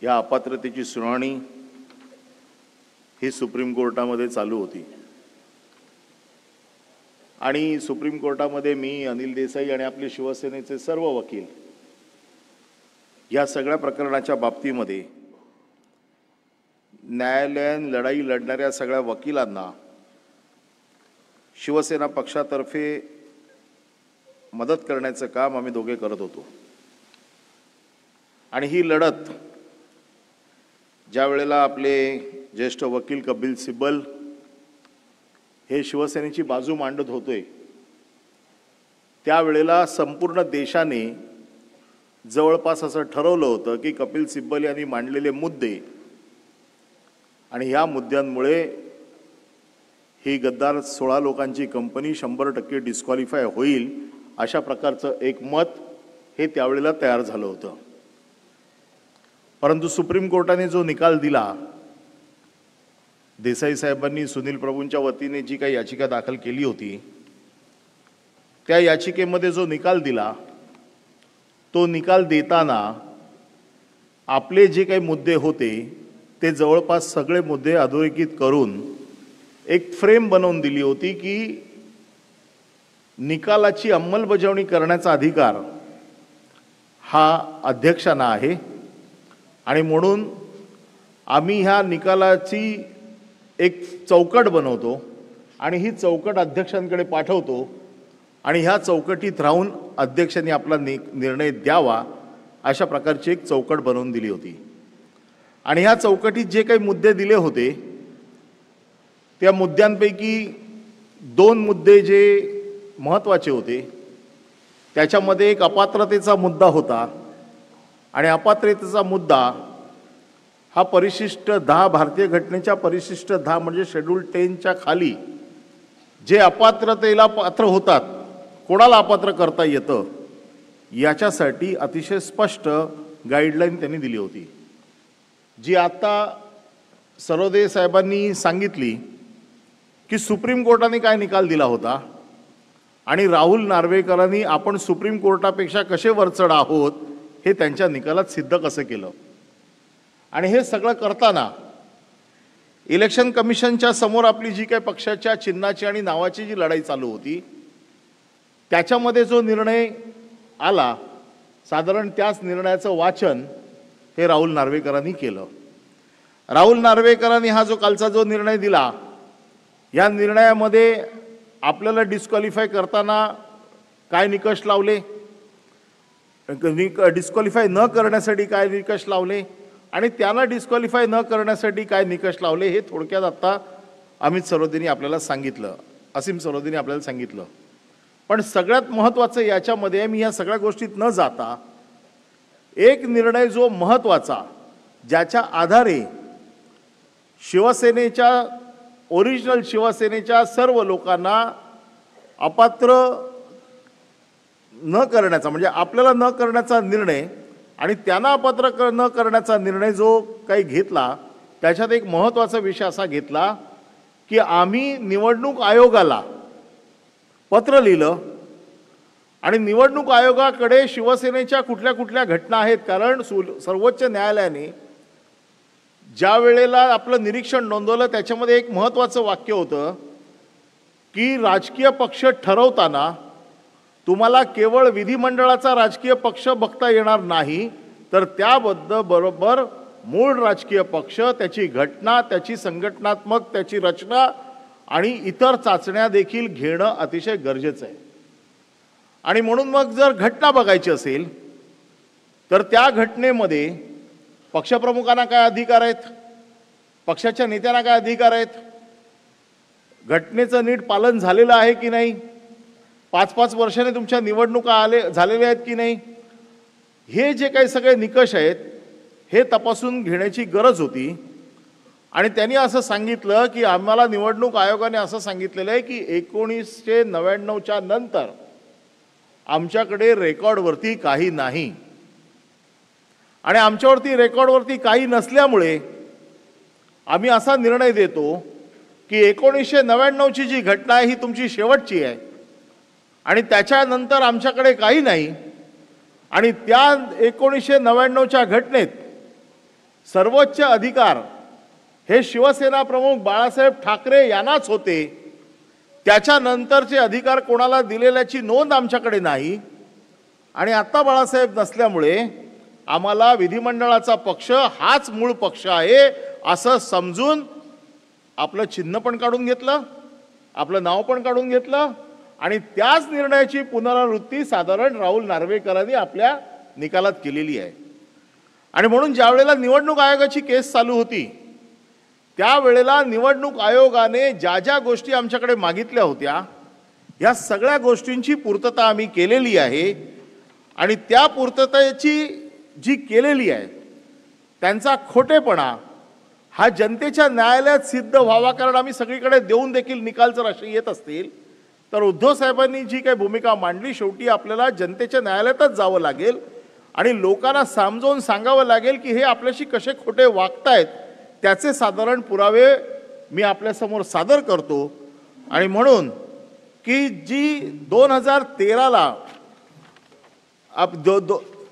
या अपात्रतेची सुनावणी ही सुप्रीम कोर्टामध्ये चालू होती आणि सुप्रीम कोर्टामध्ये मी, अनिल देसाई आणि आपले शिवसेनेचे सर्व वकील या सगळ्या प्रकरणाच्या बाबतीमध्ये न्यायालयीन लढाई लढणाऱ्या सगळ्या वकिलांना शिवसेना पक्षातर्फे मदत करण्याचं काम आम्ही दोघे करत होतो। आणि ही लढत ज्या वेळेला आपले ज्येष्ठ वकील कपिल सिब्बल हे शिवसेनेची बाजू मांडत होते त्यावेळेला संपूर्ण देशाने जवळपास असं ठरवलं होतं की कपिल सिब्बल यांनी मांडलेले मुद्दे आणि या मुद्द्यांमुळे ही गद्दार 16 लोकांची कंपनी 100% डिस्क्वालिफाय होईल अशा प्रकारचं एक मत हे त्यावेळेला तयार झालं होतं। परंतु सुप्रीम कोर्टाने जो निकाल दिला, देसाई साहेबांनी सुनील प्रभूंच्या वतीने जी काही याचिका दाखल केली होती त्या याचिकेमध्ये जो निकाल दिला तो निकाल देताना आपले जे काही मुद्दे होते ते जवळपास सगळे मुद्दे अधोरेखित करून एक फ्रेम बनवून दिली होती की निकालाची अंमलबजावणी करण्याचा अधिकार हा अध्यक्षांना आहे आणि म्हणून आम्ही ह्या निकालाची एक चौकट बनवतो आणि ही चौकट अध्यक्षांकडे पाठवतो आणि ह्या चौकटीत राहून अध्यक्षांनी आपला निर्णय द्यावा अशा प्रकारची एक चौकट बनवून दिली होती। आणि ह्या चौकटीत जे काही मुद्दे दिले होते त्या मुद्द्यांपैकी 2 मुद्दे जे महत्त्वाचे होते त्याच्यामध्ये एक अपात्रतेचा मुद्दा होता आणि अपात्रतेचा मुद्दा हा परिशिष्ट 10 भारतीय घटनेच्या परिशिष्ट 10 म्हणजे शेड्यूल 10च्या खाली जे अपात्रतेला पात्र होतात कोणाला अपात्र करता येतं याच्यासाठी अतिशय स्पष्ट गाईडलाईन त्यांनी दिली होती, जी आता सरोदे साहेबांनी सांगितली की सुप्रीम कोर्टाने काय निकाल दिला होता आणि राहुल नार्वेकरांनी आपण सुप्रीम कोर्टापेक्षा कसे वरचढ आहोत हे त्यांच्या निकालात सिद्ध कसं केलं। आणि हे सगळं करताना इलेक्शन कमिशनच्या समोर आपली जी काही पक्षाच्या चिन्हाची आणि नावाची जी लढाई चालू होती त्याच्यामध्ये जो निर्णय आला साधारण त्याच निर्णयाचं वाचन हे राहुल नार्वेकरांनी केलं। राहुल नार्वेकरांनी हा जो कालचा जो निर्णय दिला या निर्णयामध्ये आपल्याला डिस्क्वालिफाय करताना काय निकष लावले, डिस्क्वालिफाय न करण्यासाठी काय निकष लावले आणि त्यांना डिस्क्वालिफाय न करण्यासाठी काय निकष लावले हे थोडक्यात आता अमित सरोदेनी आपल्याला सांगितलं, असीम सरोदेनी आपल्याला सांगितलं। पण सगळ्यात महत्त्वाचं याच्यामध्ये मी या सगळ्या गोष्टीत न जाता एक निर्णय जो महत्त्वाचा ज्याच्या आधारे शिवसेनेच्या ओरिजिनल शिवसेनेच्या सर्व लोकांना अपात्र न करण्याचा म्हणजे आपल्याला न करण्याचा निर्णय आणि त्यांना अपात्र न करण्याचा निर्णय जो काही घेतला त्याच्यात एक महत्त्वाचा विषय असा घेतला की आम्ही निवडणूक आयोगाला पत्र लिहिलं आणि निवडणूक आयोगाकडे शिवसेनेच्या कुठल्या कुठल्या घटना आहेत, कारण सर्वोच्च न्यायालयाने ज्या वेळेला आपलं निरीक्षण नोंदवलं त्याच्यामध्ये एक महत्त्वाचं वाक्य होतं की राजकीय पक्ष ठरवताना तुम्हाला केवळ विधिमंडळाचा राजकीय पक्ष बघता येणार नाही तर त्याबरोबर मूळ राजकीय पक्ष, त्याची घटना, त्याची संघटनात्मक, त्याची रचना आणि इतर चाचण्या देखील घेणं अतिशय गरजेचं आहे। आणि म्हणून मग जर घटना बघायची असेल तर त्या घटनेमध्ये पक्षप्रमुखांना काय अधिकार आहेत, पक्षाच्या नेत्यांना काय अधिकार आहेत, घटनेचं नीट पालन झालेलं आहे की नाही, 5-5 वर्षांनी तुमच्या निवडणुका झालेल्या आहेत की नाही, हे जे काही सगळे निकष आहेत हे तपासून घेण्याची गरज होती। आणि त्यांनी असं सांगितलं की आम्हाला निवडणूक आयोगाने असं सांगितलेलं आहे की 1999च्या नंतर आमच्याकडे रेकॉर्डवरती काही नाही आणि आमच्यावरती रेकॉर्डवरती काही नसल्यामुळे आम्ही असा निर्णय देतो की 1999ची जी घटना आहे ही तुमची शेवटची आहे आणि त्याच्यानंतर आमच्याकडे काही नाही आणि त्या 1999च्या घटनेत सर्वोच्च अधिकार हे शिवसेना प्रमुख बाळासाहेब ठाकरे यांनाच होते, त्याच्यानंतरचे अधिकार कोणाला दिलेल्याची नोंद आमच्याकडे नाही। आणि आता बाळासाहेब नसल्यामुळे आम्हाला विधिमंडळाचा पक्ष हाच मूळ पक्ष आहे असं समजून आपलं चिन्ह पण काढून घेतलं, आपलं नाव पण काढून घेतलं आणि त्याच निर्णयाची पुनरावृत्ती साधारण राहुल नार्वेकरांनी आपल्या निकालात केलेली आहे। आणि म्हणून ज्या वेळेला निवडणूक आयोगाची केस चालू होती त्यावेळेला निवडणूक आयोगाने ज्या ज्या गोष्टी आमच्याकडे मागितल्या होत्या या सगळ्या गोष्टींची पूर्तता आम्ही केलेली आहे। आणि त्या पूर्ततेची जी केलेली आहे त्यांचा खोटेपणा हा जनतेच्या न्यायालयात सिद्ध व्हावा, कारण आम्ही सगळीकडे देऊन देखील निकाल जर असे येत असतील तर उद्धव साहेबांनी जी काही भूमिका मांडली शेवटी आपल्याला जनतेच्या न्यायालयातच जावं लागेल आणि लोकांना समजावून सांगावं लागेल की हे आपल्याशी कसे खोटे वागतायत, त्याचे साधारण पुरावे मी आपल्यासमोर सादर करतो। आणि म्हणून की जी 2013ला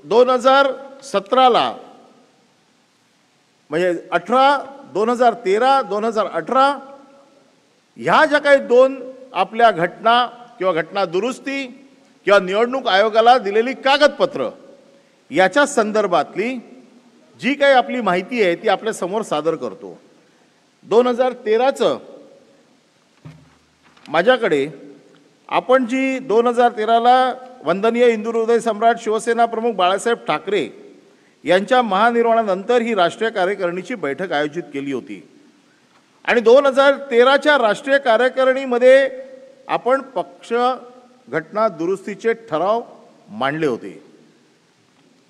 2017ला म्हणजे 2013 2018 ह्या ज्या काही दोन आपल्या घटना किंवा घटना दुरुस्ती किंवा निवडणूक आयोगाला दिलेली कागदपत्र याच्या संदर्भातली जी काही आपली माहिती आहे ती आपल्या समोर सादर करतो। 2013चं माझ्याकडे आपण जी 2013ला वंदनीय हिंदू हृदय सम्राट शिवसेना प्रमुख बाळासाहेब ठाकरे यांच्या महानिर्वाणानंतर ही राष्ट्रीय कार्यकारिणीची बैठक आयोजित केली होती। आणि 2013च्या राष्ट्रीय कार्यकारिणीमध्ये आपण पक्ष घटना दुरुस्तीचे ठराव मांडले होते।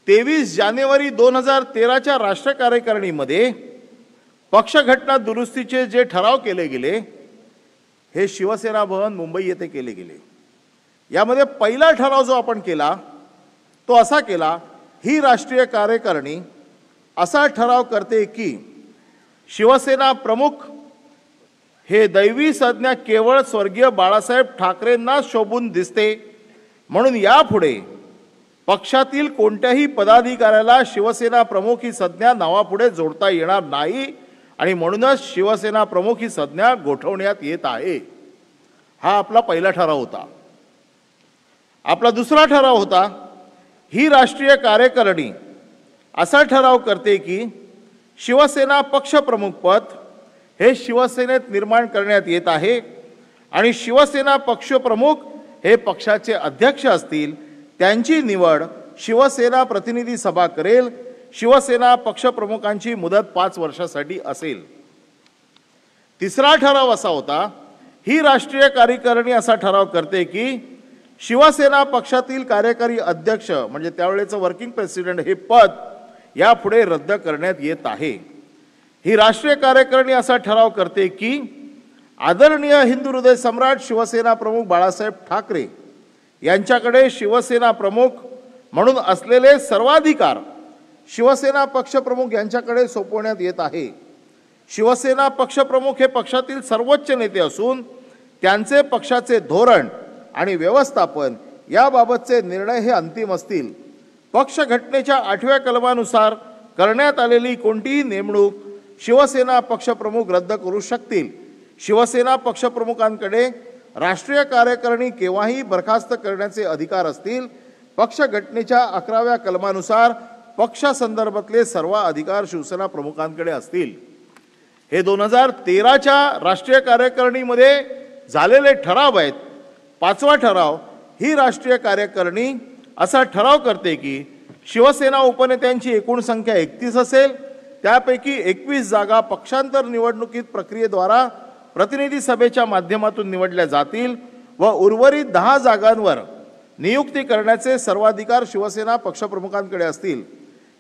23 जानेवारी 2013च्या राष्ट्रीय कार्यकारिणीमध्ये पक्ष घटना दुरुस्तीचे जे ठराव केले गेले हे शिवसेना भवन मुंबई येथे केले गेले। यामध्ये पहिला ठराव जो आपण केला तो असा केला, ही राष्ट्रीय कार्यकारिणी असा ठराव करते की शिवसेना प्रमुख हे दैवी संज्ञा केवळ स्वर्गीय बाळासाहेब ठाकरेंना शोभून दिसते, म्हणून यापुढे पक्षातील कोणत्याही पदाधिकाऱ्याला शिवसेना प्रमुख ही संज्ञा नावापुढे जोडता येणार नाही आणि म्हणूनच शिवसेना प्रमुख ही संज्ञा गोठवण्यात येत आहे। हा आपला पहिला ठराव होता। आपला दुसरा ठराव होता, ही राष्ट्रीय कार्यकारिणी असा ठराव करते की शिवसेना पक्षप्रमुख पद हे शिवसेनेत निर्माण करण्यात येत आहे आणि शिवसेना पक्षप्रमुख हे पक्षाचे अध्यक्ष असतील, त्यांची निवड शिवसेना प्रतिनिधी सभा करेल। शिवसेना पक्षप्रमुखांची मुदत 5 वर्षासाठी असेल। तिसरा ठराव असा होता, ही राष्ट्रीय कार्यकारिणी असा ठराव करते की शिवसेना पक्षातील कार्यकारी अध्यक्ष म्हणजे त्यावेळेचं वर्किंग प्रेसिडेंट हे पद यापुढे रद्द करण्यात येत आहे। ही राष्ट्रीय कार्यकारिणी असा ठराव करते की आदरणीय हिंदू हृदय सम्राट शिवसेना प्रमुख बाळासाहेब ठाकरे यांच्याकडे शिवसेना प्रमुख म्हणून असलेले सर्वाधिकार शिवसेना पक्षप्रमुख यांच्याकडे सोपवण्यात येत आहे। शिवसेना पक्षप्रमुख हे पक्षातील सर्वोच्च नेते असून त्यांचे पक्षाचे धोरण आणि व्यवस्थापन याबाबतचे निर्णय हे अंतिम असतील। पक्ष घटनेच्या 8व्या कलमानुसार करण्यात आलेली कोणतीही नेमणूक शिवसेना पक्षप्रमुख रद्द करू शकतील। शिवसेना पक्षप्रमुखांकडे राष्ट्रीय कार्यकारिणी केव्हाही बरखास्त करण्याचे अधिकार असतील। पक्ष घटनेच्या 11व्या कलमानुसार पक्षासंदर्भातले सर्व अधिकार शिवसेना प्रमुखांकडे असतील। हे 2013च्या राष्ट्रीय कार्यकारिणीमध्ये झालेले ठराव आहेत। 5वा ठराव, ही राष्ट्रीय कार्यकारिणी असा ठराव करते की शिवसेना उपनेत्यांची एकूण संख्या 31 असेल, त्यापैकी 21 जागा पक्षांतर निवडणुकीत प्रक्रियेद्वारा प्रतिनिधी सभेच्या माध्यमातून निवडल्या जातील व उर्वरित 10 जागांवर नियुक्ती करण्याचे सर्वाधिकार शिवसेना पक्षप्रमुखांकडे असतील।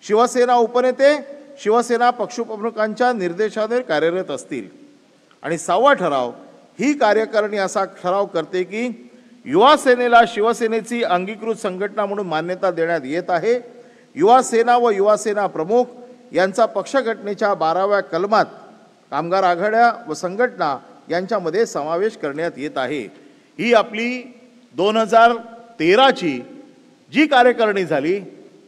शिवसेना उपनेते शिवसेना पक्षप्रमुखांच्या निर्देशाने कार्यरत असतील। आणि 6वा ठराव, ही कार्यकारिणी असा ठराव करते की युवा सेनेला शिवसेनेची अंगीकृत संघटना म्हणून मान्यता देण्यात येत आहे। युवा सेना व युवा सेना प्रमुख यांचा पक्ष घटनेच्या 12व्या कलमात कामगार आघाड्या व संघटना यांच्यामध्ये समावेश करण्यात येत आहे। ही आपली 2013ची जी कार्यकारिणी झाली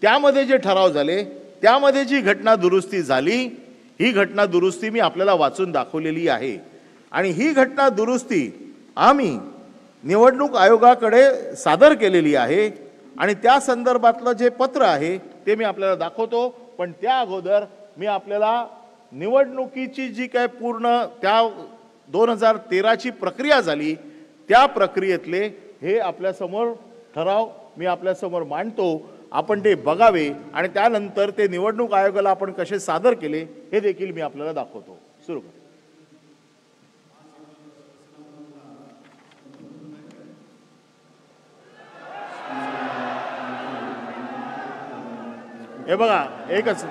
त्यामध्ये जे ठराव झाले त्यामध्ये जी घटना दुरुस्ती झाली ही घटना दुरुस्ती मी आपल्याला वाचून दाखवलेली आहे आणि ही घटना दुरुस्ती आम्ही निवडणूक आयोगाकडे सादर केलेली आहे आणि त्या संदर्भातलं जे पत्र आहे ते मी आपल्याला दाखवतो। पण त्या अगोदर मी आपल्याला निवडणुकीची जी काय पूर्ण त्या 2013ची प्रक्रिया झाली त्या प्रक्रियेतले हे आपल्यासमोर ठराव मी आपल्यासमोर मांडतो, आपण ते बघावे आणि त्यानंतर ते निवडणूक आयोगाला आपण कसे सादर केले हे देखील मी आपल्याला दाखवतो। सुरू कर। हे बघा एकच,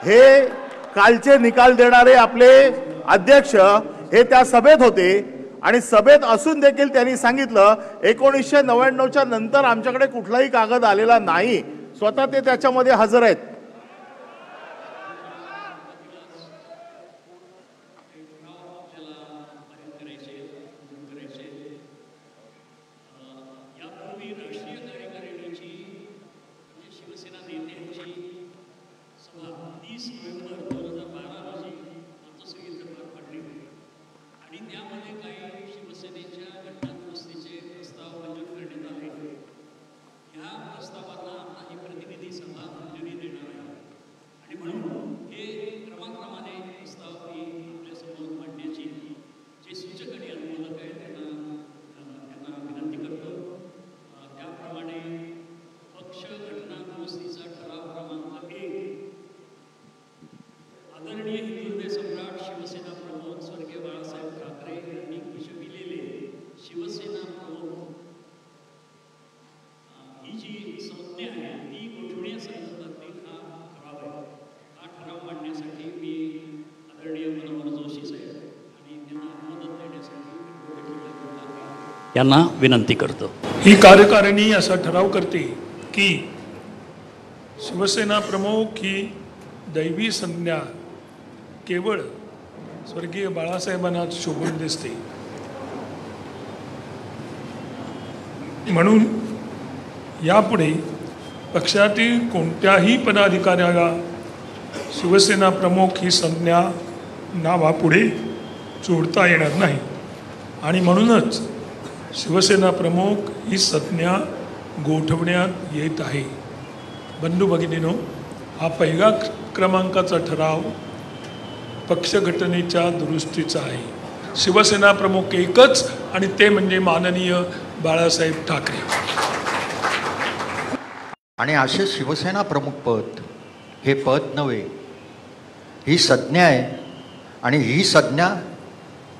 हे कालचे निकाल देणारे आपले अध्यक्ष हे त्या सभेत होते आणि सभेत असून देखील त्यांनी सांगितलं 1999च्या नंतर आमच्याकडे कुठलाही कागद आलेला नाही, स्वतः ते त्याच्यामध्ये हजर आहेत। यांना विनंती करतो। ही कार्यकारिणी असा ठराव करते की शिवसेना प्रमुख ही दैवी संज्ञा केवळ स्वर्गीय बाळासाहेबांना शोभून दिसते, म्हणून यापुढे पक्षातील कोणत्याही पदाधिकाऱ्याला शिवसेना प्रमुख ही संज्ञा नावापुढे जोडता येणार नाही आणि म्हणूनच शिवसेना प्रमुख ही संज्ञा गोठवण्यात येत आहे। बंधू भगिनींनो, हा पहिला क्रमांकाचा ठराव पक्षघटनेच्या दुरुस्तीचा आहे। शिवसेना प्रमुख एकच आणि ते म्हणजे माननीय बाळासाहेब ठाकरे। आणि असे शिवसेना प्रमुख पद हे पद नव्हे, ही संज्ञा आहे आणि ही संज्ञा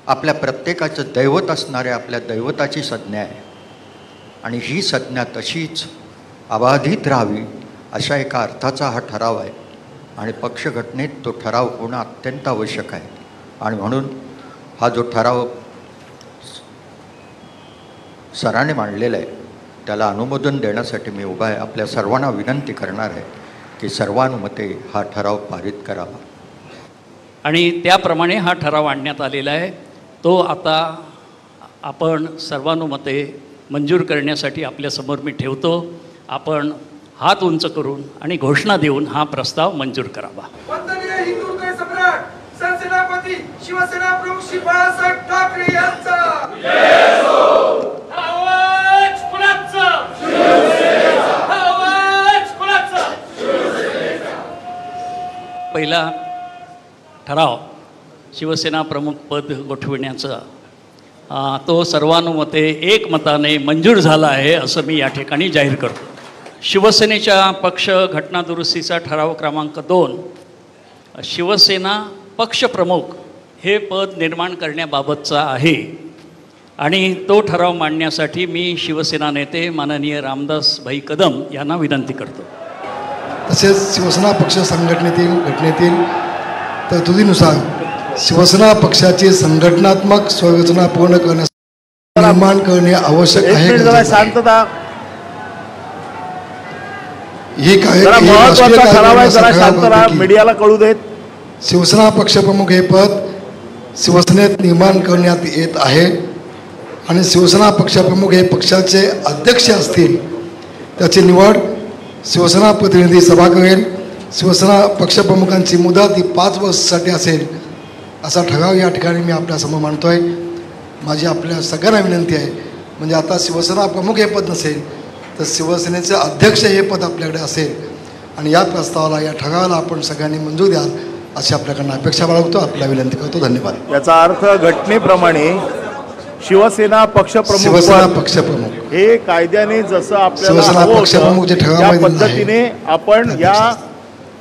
आपल्या प्रत्येकाचं दैवत असणाऱ्या आपल्या दैवताची संज्ञा आहे आणि ही संज्ञा तशीच अबाधित राहावी अशा एका अर्थाचा हा ठराव आहे आणि पक्षघटनेत तो ठराव होणं अत्यंत आवश्यक आहे आणि म्हणून हा जो ठराव सराने मांडलेला आहे त्याला अनुमोदन देण्यासाठी मी उभा आहे। आपल्या सर्वांना विनंती करणार आहे की सर्वानुमते हा ठराव पारित करावा आणि त्याप्रमाणे हा ठराव आणण्यात आलेला आहे। तो आता आपण सर्वानुमते मंजूर करण्यासाठी आपल्यासमोर मी ठेवतो। आपण हात उंच करून आणि घोषणा देऊन हा प्रस्ताव मंजूर करावा। वंदनीय हिंदुत्व सम्राट सरसेनापती शिवसेना प्रमुख श्री बाळासाहेब ठाकरे यांचा जय हो। आवाज कुणाचा? शिवसेनेचा। आवाज कुणाचा? शिवसेनेचा। पहिला ठराव शिवसेना प्रमुख पद गोठविण्याचा तो सर्वानुमते एकमताने मंजूर झाला आहे असं मी या ठिकाणी जाहीर करतो। शिवसेनेच्या पक्ष घटना दुरुस्तीचा ठराव क्रमांक 2 शिवसेना पक्षप्रमुख हे पद निर्माण करण्याबाबतचा आहे आणि तो ठराव मांडण्यासाठी मी शिवसेना नेते माननीय रामदास भाई कदम यांना विनंती करतो। तसेच शिवसेना पक्ष संघटनेतील घटनेतील तरतुदीनुसार शिवसेना पक्षाची संघटनात्मक संरचना पूर्ण करण्यासाठी निर्माण करणे आवश्यक आहे। शांतता, ही महत्त्वाचा ठराव आहे, जरा शांत राहा, मीडियाला कळू देत। शिवसेना पक्षप्रमुख हे पद शिवसेनेत निर्माण करण्यात येत आहे आणि शिवसेना पक्षप्रमुख हे पक्षाचे अध्यक्ष असतील, त्याची निवड शिवसेना प्रतिनिधी सभा करेल. शिवसेना पक्षप्रमुखांची मुदत ही 5 वर्षासाठी असेल असा ठराव या ठिकाणी मी आपल्यासमोर मांडतो आहे. माझी आपल्या सगळ्यांना विनंती आहे, म्हणजे आता शिवसेना प्रमुख हे पद नसेल तर शिवसेनेचे अध्यक्ष हे पद आपल्याकडे असेल आणि या प्रस्तावाला, या ठरावाला आपण सगळ्यांनी मंजूर द्याल अशी आपल्याकडनं अपेक्षा बाळगतो. आपल्याला विनंती करतो. धन्यवाद. याचा अर्थ घटनेप्रमाणे शिवसेना पक्षप्रमुख शिवसेना पक्षप्रमुख हे कायद्याने जसं आपल्याला शिवसेना हवं पक्षप्रमुख जे होतं, त्या ठरावामध्ये पद्धतीने आपण या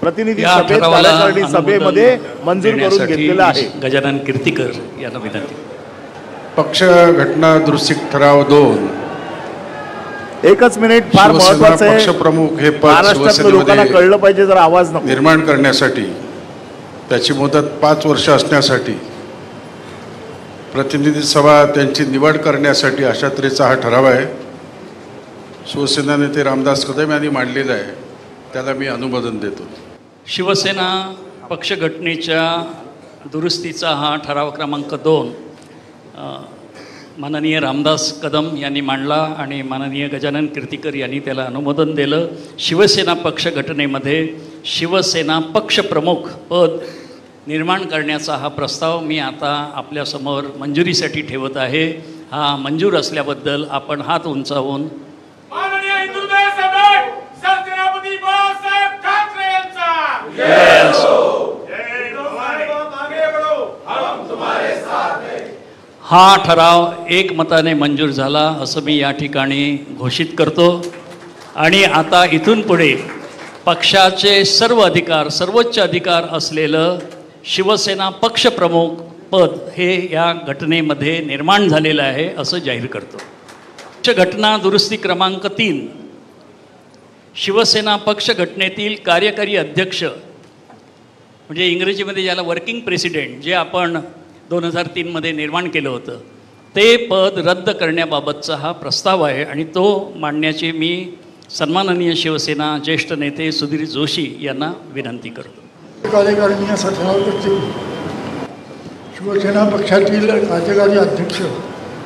प्रतिनिधी या सभेत, ठरावाला कार्यकारिणी सभेमध्ये अनुमोदन मंजूर करून देण्यासाठी घेतलेलं आहे. गजानन कीर्तीकर यांना विनंती. पक्ष घटना दुरुस्ती ठराव 2. एकच मिनिट, फार महत्वाचं आहे. पक्षप्रमुख हे पद महाराष्ट्रातल्या लोकांना शिवसेनेमध्ये कळलं पाहिजे, जरा आवाज नको. निर्माण करण्यासाठी त्याची मुदत 5 वर्ष असण्यासाठी प्रतिनिधी सभा त्यांची निवड करण्यासाठी अशा तऱ्हेचा हा ठराव आहे. शिवसेना नेते रामदास कदम यांनी मांडलेला आहे, त्याला मी अनुमोदन देतो. शिवसेना पक्षघटनेच्या दुरुस्तीचा हा ठराव क्रमांक 2 माननीय रामदास कदम यांनी मांडला आणि माननीय गजानन कीर्तीकर यांनी त्याला अनुमोदन दिलं. शिवसेना पक्षघटनेमध्ये शिवसेना पक्षप्रमुख पद निर्माण करण्याचा हा प्रस्ताव मी आता आपल्यासमोर मंजुरीसाठी ठेवत आहे. हा मंजूर असल्याबद्दल आपण हात उंचावून माननीय हिंदुत्व सम्राट सरसेनापती बाळासाहेब ठाकरे यांचा हा ठराव एकमताने मंजूर झाला असं मी या ठिकाणी घोषित करतो. आणि आता इथून पुढे पक्षाचे सर्व अधिकार, सर्वोच्च अधिकार असलेलं शिवसेना पक्षप्रमुख पद हे या घटनेमध्ये निर्माण झालेलं आहे असं जाहीर करतो. घटना दुरुस्ती क्रमांक 3 शिवसेना पक्ष घटनेतील कार्यकारी अध्यक्ष, म्हणजे इंग्रजीमध्ये ज्याला वर्किंग प्रेसिडेंट, जे आपण 2003 मध्ये निर्माण केलं होतं, ते पद रद्द करण्याबाबतचा हा प्रस्ताव आहे आणि तो मांडण्याची मी सन्माननीय शिवसेना ज्येष्ठ नेते सुधीर जोशी यांना विनंती करतो. कार्यकारिणी असा ठराव करते. शिवसेना पक्षातील कार्यकारी अध्यक्ष,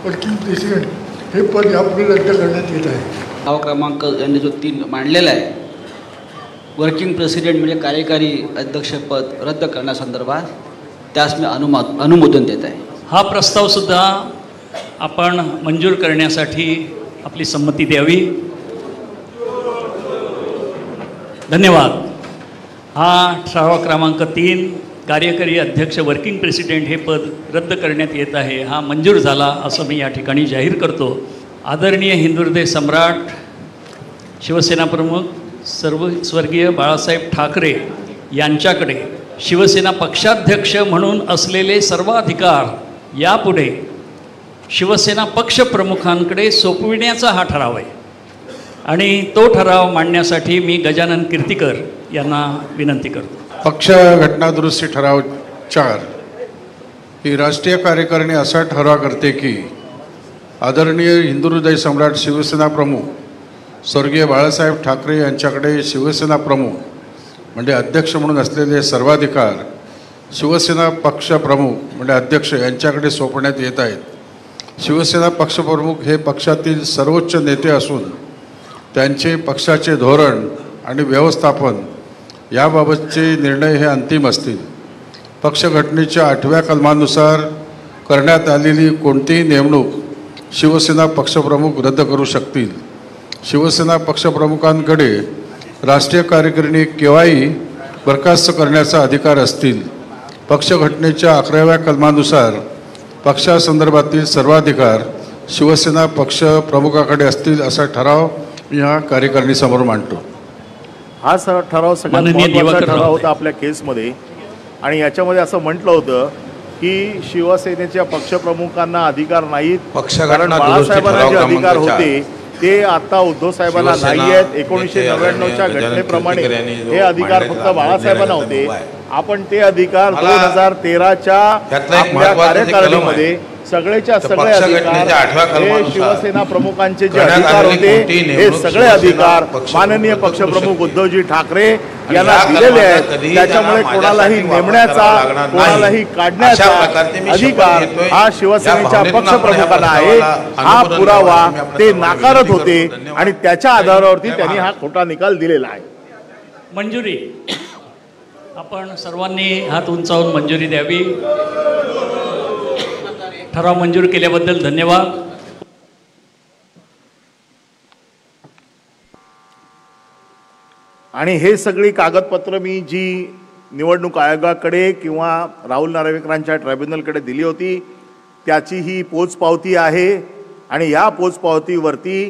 वर्किंग प्रेसिडेंट हे पद यापुढे रद्द करण्यात येत आहे. ठराव क्रमांक यांनी जो 3 मांडलेला आहे, वर्किंग प्रेसिडेंट म्हणजे कार्यकारी अध्यक्षपद रद्द करण्यासंदर्भात, त्यास मी अनुमोदन देत आहे. हा प्रस्तावसुद्धा आपण मंजूर करण्यासाठी आपली संमती द्यावी. धन्यवाद. हा ठराव क्रमांक 3 कार्यकारी अध्यक्ष, वर्किंग प्रेसिडेंट हे पद रद्द करण्यात येत आहे, हा मंजूर झाला असं मी या ठिकाणी जाहीर करतो. आदरणीय हिंदुहृदय सम्राट शिवसेना प्रमुख स्वर्गीय बाळासाहेब ठाकरे यांच्याकडे शिवसेना पक्षाध्यक्ष म्हणून असलेले सर्वाधिकार यापुढे शिवसेना पक्षप्रमुखांकडे सोपविण्याचा हा ठराव आहे आणि तो ठराव मांडण्यासाठी मी गजानन कीर्तीकर यांना विनंती करतो. पक्ष घटना दुरुस्ती ठराव 4 ही राष्ट्रीय कार्यकारिणी असा ठराव करते की आदरणीय हिंदुहृदय सम्राट शिवसेना प्रमुख स्वर्गीय बाळासाहेब ठाकरे यांच्याकडे शिवसेना प्रमुख म्हणजे अध्यक्ष म्हणून असलेले सर्वाधिकार शिवसेना पक्षप्रमुख म्हणजे अध्यक्ष यांच्याकडे सोपवण्यात येत आहेत. शिवसेना पक्षप्रमुख हे पक्षातील सर्वोच्च नेते असून त्यांचे पक्षाचे धोरण आणि व्यवस्थापन याबाबतचे निर्णय हे अंतिम असतील. पक्षघटनेच्या 8व्या कलमानुसार करण्यात आलेली कोणतीही नेमणूक शिवसेना पक्षप्रमुख रद्द करू शकतील. शिवसेना पक्षप्रमुखांकडे राष्ट्रीय कार्यकारिणी केव्हाही बरखास्त करण्याचा अधिकार असतील. पक्षघटनेच्या 11व्या कलमानुसार पक्षासंदर्भातील सर्वाधिकार शिवसेना पक्षप्रमुखाकडे असतील असा ठराव मी या कार्यकारिणीसमोर मांडतो. हा ठराव सगळ्यात महत्त्वाचा ठराव होता आपल्या केसमध्ये आणि याच्यामध्ये असं म्हटलं होतं की शिवसेनेच्या पक्षप्रमुखांना अधिकार नाहीत, कारण बाळासाहेबांना जे अधिकार होते ते आता उद्धव साहेबांना नाही आहेत. 1999च्या घटनेप्रमाणे हे अधिकार फक्त बाळासाहेबांना होते. आपण ते अधिकार 2013च्या आपल्या कार्यकारिणीमध्ये सगळेच्या तर सगळे पक्षघटनेच्या 8व्या अधिकार हे कलमानुसार शिवसेना प्रमुखांचे जे करण्यात अधिकार आलेली होते कोणतीही हे नेमणूक सगळे शिवसेना अधिकार पक्षप्रमुख माननीय करू पक्षप्रमुख शकते. उद्धवजी ठाकरे आणि यांना या दिलेले कलमाचा आहेत. कधीही त्याच्यामुळे त्यांना कोणालाही माझ्यासाठी वापर नेमण्याचा करावा लागणार नाही. कोणालाही अशा काढण्याचा प्रकारचे मी शपथ अधिकार घेतोय. हा या शिवसेनेच्या भावनेतून आपण या पक्षप्रमुखांना आहे. प्रस्तावाला हा अनुमोदन पुरावा द्यावं, मी आपल्या ते सर्वांना नाकारत विनंती होते करतो. धन्यवाद. आणि त्याच्या आधारावरती त्यांनी हा खोटा निकाल दिलेला आहे. मंजुरी आपण सर्वांनी हात उंचावून मंजुरी द्यावी. ठराव मंजूर केल्याबद्दल धन्यवाद. आणि हे सगळी कागदपत्र मी जी निवडणूक आयोगाकडे किंवा राहुल नार्वेकरांच्या ट्रायब्युनलकडे दिली होती त्याची ही पोचपावती आहे. आणि या पोचपावतीवरती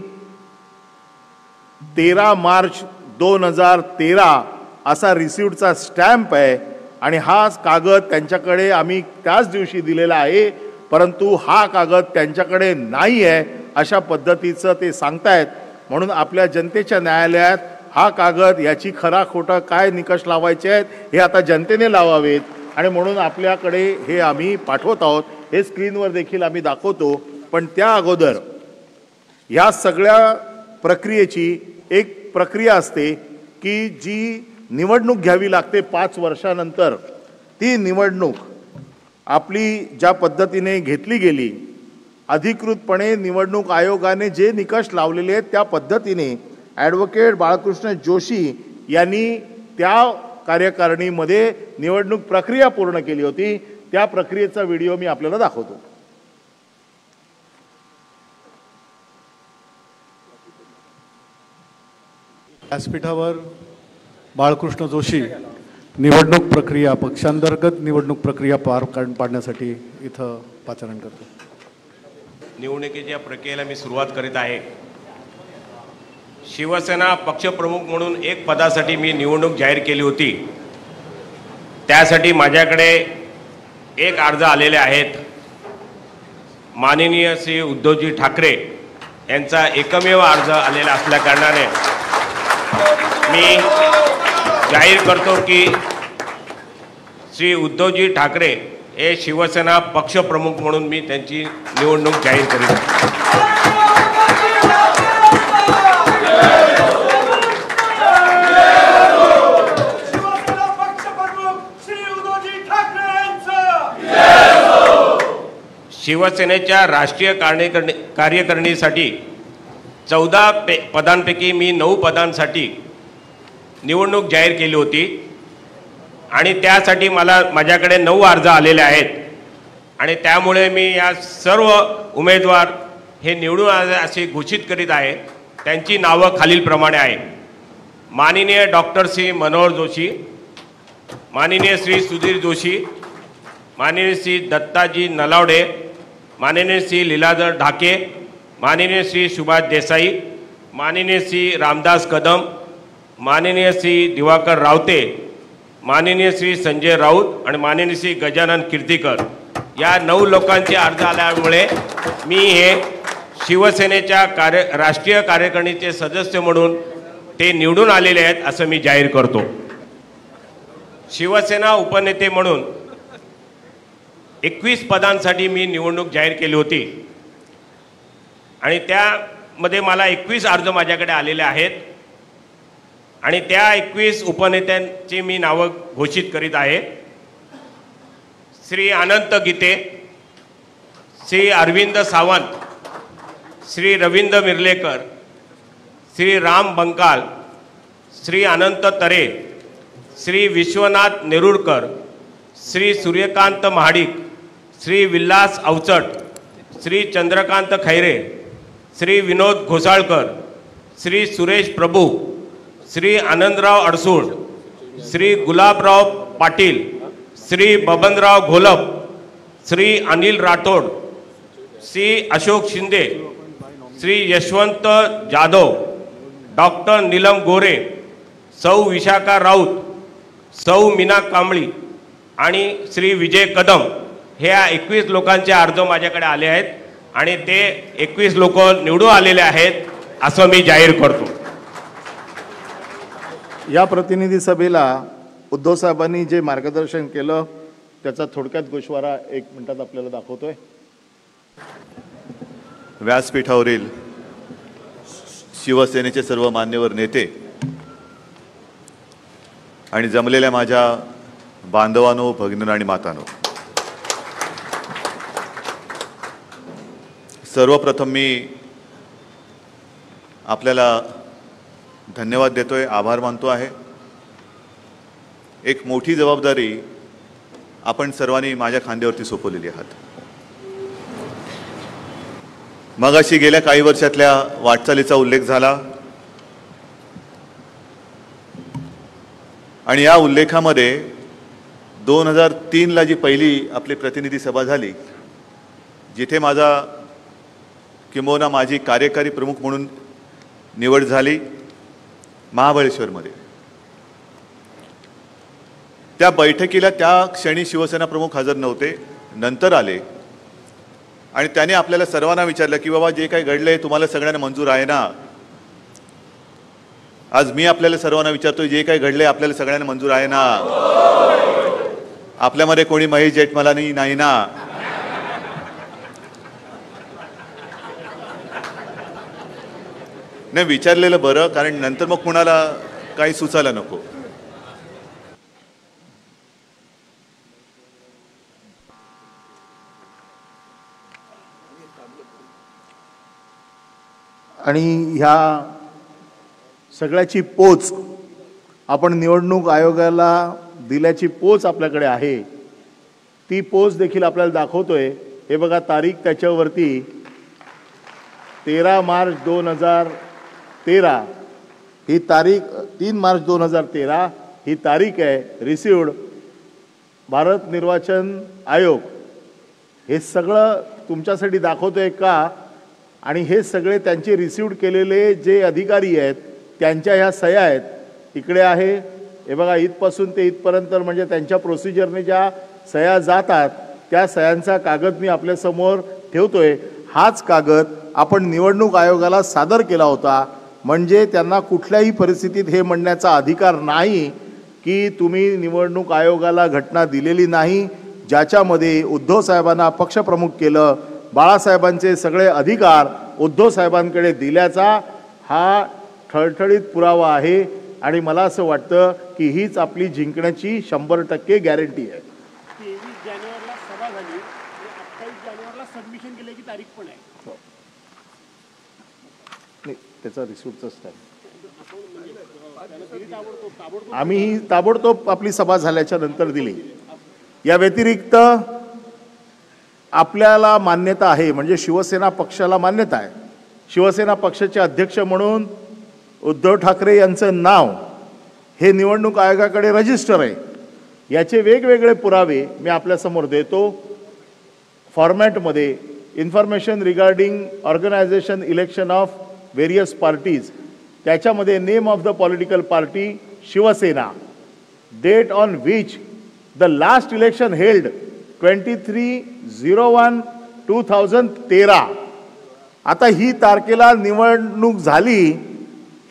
13 मार्च 2013 असा रिसिव्हचा स्टॅम्प आहे. आणि हा कागद त्यांच्याकडे आम्ही त्याच दिवशी दिलेला आहे, परंतु हा कागद त्यांच्याकडे नाही आहे अशा पद्धतीचं ते सांगतायत. म्हणून आपल्या जनतेच्या न्यायालयात हा कागद याची खरा खोटा काय निकष लावायचे आहेत हे आता जनतेने लावावेत. आणि म्हणून आपल्याकडे हे आम्ही पाठवत आहोत. हे स्क्रीनवर देखील आम्ही दाखवतो. पण त्या अगोदर ह्या सगळ्या प्रक्रियेची एक प्रक्रिया असते की जी निवडणूक घ्यावी लागते 5 वर्षानंतर. ती निवडणूक आपली ज्या पद्धतीने घेतली गेली, अधिकृतपणे निवडणूक आयोगाने जे निकष लावलेले आहेत त्या पद्धतीने ॲडव्होकेट बाळकृष्ण जोशी यांनी त्या कार्यकारिणीमध्ये निवडणूक प्रक्रिया पूर्ण केली होती. त्या प्रक्रियेचा व्हिडिओ मी आपल्याला दाखवतो. व्यासपीठावर बाळकृष्ण जोशी निवडणूक प्रक्रिया, पक्षांतर्गत निवडणूक प्रक्रिया पार पाडण्यासाठी इथं पाचारण करतो. निवडणुकीच्या प्रक्रियेला मी सुरुवात करीत आहे. शिवसेना पक्षप्रमुख म्हणून एक पदासाठी मी निवडणूक जाहीर केली होती. त्यासाठी माझ्याकडे एक अर्ज आलेले आहेत. माननीय श्री उद्धवजी ठाकरे यांचा एकमेव अर्ज आलेला असल्या कारणाने मी जाहीर करतो की श्री उद्धवजी ठाकरे हे शिवसेना पक्षप्रमुख म्हणून मी त्यांची निवडणूक जाहीर करीत आहे. शिवसेनेच्या राष्ट्रीय कार्यकारिणीसाठी 14 पदांपैकी मी 9 पदांसाठी निवडणूक जाहीर केली होती. आणि त्यासाठी माझ्याकडे 9 अर्ज आलेले आहेत. आणि त्यामुळे मी या सर्व उमेदवार हे निवडून आले असे घोषित करीत आहे. त्यांची नावं खालीलप्रमाणे आहे. माननीय डॉक्टर श्री मनोहर जोशी, माननीय श्री सुधीर जोशी, माननीय श्री दत्ताजी नलावडे, माननीय श्री लीलाधर ढाके, माननीय श्री सुभाष देसाई, माननीय श्री रामदास कदम, माननीय श्री दिवाकर रावते, माननीय श्री संजय राऊत आणि माननीय श्री गजानन कीर्तीकर या 9 लोकांचे अर्ज आल्यामुळे मी हे शिवसेनेच्या राष्ट्रीय कार्यकारिणीचे सदस्य म्हणून ते निवडून आलेले आहेत असं मी जाहीर करतो. शिवसेना उपनेते म्हणून 21 पदांसाठी मी निवडणूक जाहीर केली होती. आणि त्यामध्ये मला 21 अर्ज माझ्याकडे आलेले आहेत. आणि त्या 21 उपनेत्यांची मी नावं घोषित करीत आहे. श्री अनंत गीते, श्री अरविंद सावंत, श्री रवींद्र मिर्लेकर, श्री राम बंकाल, श्री अनंत तरे, श्री विश्वनाथ नेरुरकर, श्री सूर्यकांत महाडिक, श्री विलास अवचट, श्री चंद्रकांत खैरे, श्री विनोद घोसाळकर, श्री सुरेश प्रभू, श्री आनंदराव अडसूळ, श्री गुलाबराव पाटील, श्री बबनराव घोलप, श्री अनिल राठोड, श्री अशोक शिंदे, श्री यशवंत जाधव, डॉक्टर नीलम गोरे, सौ विशाखा राऊत, सौ मीना कांबळी आणि श्री विजय कदम हे 21 लोकांचे अर्ज माझ्याकडे आले आहेत. आणि ते 21 लोक निवडून आलेले आहेत असं मी जाहीर करतो. या प्रतिनिधी सभेला उद्धव साहेबांनी जे मार्गदर्शन केलं त्याचा थोडक्यात गोषवारा 1 मिनिटात आपल्याला दाखवतोय. व्यासपीठावरील शिवसेनेचे सर्व मान्यवर नेते आणि जमलेल्या माझ्या बांधवांनो, भगिनींनो आणि मातांनो, सर्वप्रथम मी आपल्याला धन्यवाद देतोय, आभार मानतो आहे. एक मोठी जबाबदारी आपण सर्वांनी माझ्या खांद्यावरती सोपवलेली आहात. मगाशी गेल्या काही वर्षातल्या वाटचालीचा उल्लेख झाला आणि या उल्लेखामध्ये 2003ला जी पहिली आपली प्रतिनिधी सभा झाली, जिथे माझा किंबहुना माझी कार्यकारी प्रमुख म्हणून निवड झाली महाबळेश्वरमध्ये, त्या बैठकीला त्या क्षणी शिवसेना प्रमुख हजर नव्हते, नंतर आले आणि त्याने आपल्याला सर्वांना विचारलं की बाबा जे काही घडलंय तुम्हाला सगळ्यांना मंजूर आहे ना. आज मी आपल्याला सर्वांना विचारतोय, जे काही घडलंय आपल्याला सगळ्यांना मंजूर आहे ना? आपल्यामध्ये कोणी महेश जेठमलानी नाही ना? नाही, विचारलेलं बरं, कारण नंतर मग कुणाला काही सुचायला नको. आणि ह्या सगळ्याची पोच आपण निवडणूक आयोगाला दिल्याची पोच आपल्याकडे आहे. ती पोच देखील आपल्याला दाखवतोय. हे बघा, तारीख त्याच्यावरती 13 मार्च 2013 ही तारीख, 3 मार्च 2013 ही तारीख आहे. रिसिव्ड भारत निर्वाचन आयोग. हे सगळं तुमच्यासाठी दाखवतोय का? आणि हे सगळे त्यांचे रिसिव्ड केलेले जे अधिकारी आहेत त्यांच्या ह्या सह्या आहेत. इकडे आहे, हे बघा, इथपासून ते इथपर्यंत म्हणजे त्यांच्या प्रोसिजरने ज्या सह्या जातात त्या सह्यांचा कागद मी आपल्यासमोर ठेवतोय. हाच कागद आपण निवडणूक आयोगाला सादर केला होता. म्हणजे त्यांना कुठल्याही परिस्थितीत हे म्हणण्याचा अधिकार नाही की तुम्ही निवडणूक आयोगाला घटना दिलेली नाही, ज्याच्यामध्ये उद्धव साहेबांना पक्षप्रमुख केलं, बाळासाहेबांचे सगळे अधिकार उद्धव साहेबांकडे दिल्याचा हा ठळठळीत पुरावा आहे. आणि मला असं वाटतं की हीच आपली जिंकण्याची 100% गॅरंटी आहे. 23 जानेवारीला सभा झाली, 28 जानेवारीला सबमिशन केल्याची तारीख पण आहे. नाही, त्याचा रिसिप्टचाच टाइम. आम्ही ही ताबडतोब आपली सभा झाल्याच्या नंतर दिली. या व्यतिरिक्त आपल्याला मान्यता आहे, म्हणजे शिवसेना पक्षाला मान्यता आहे. शिवसेना पक्षाचे अध्यक्ष म्हणून उद्धव ठाकरे यांचं नाव हे निवडणूक आयोगाकडे रजिस्टर आहे. याचे वेगवेगळे पुरावे मी आपल्यासमोर देतो. फॉर्मॅटमध्ये information regarding organization election of various parties, त्याच्यामध्ये name of the political party Shivsena, date on which the last election held 23/01/2013. आता ही तारखेला निवडणूक झाली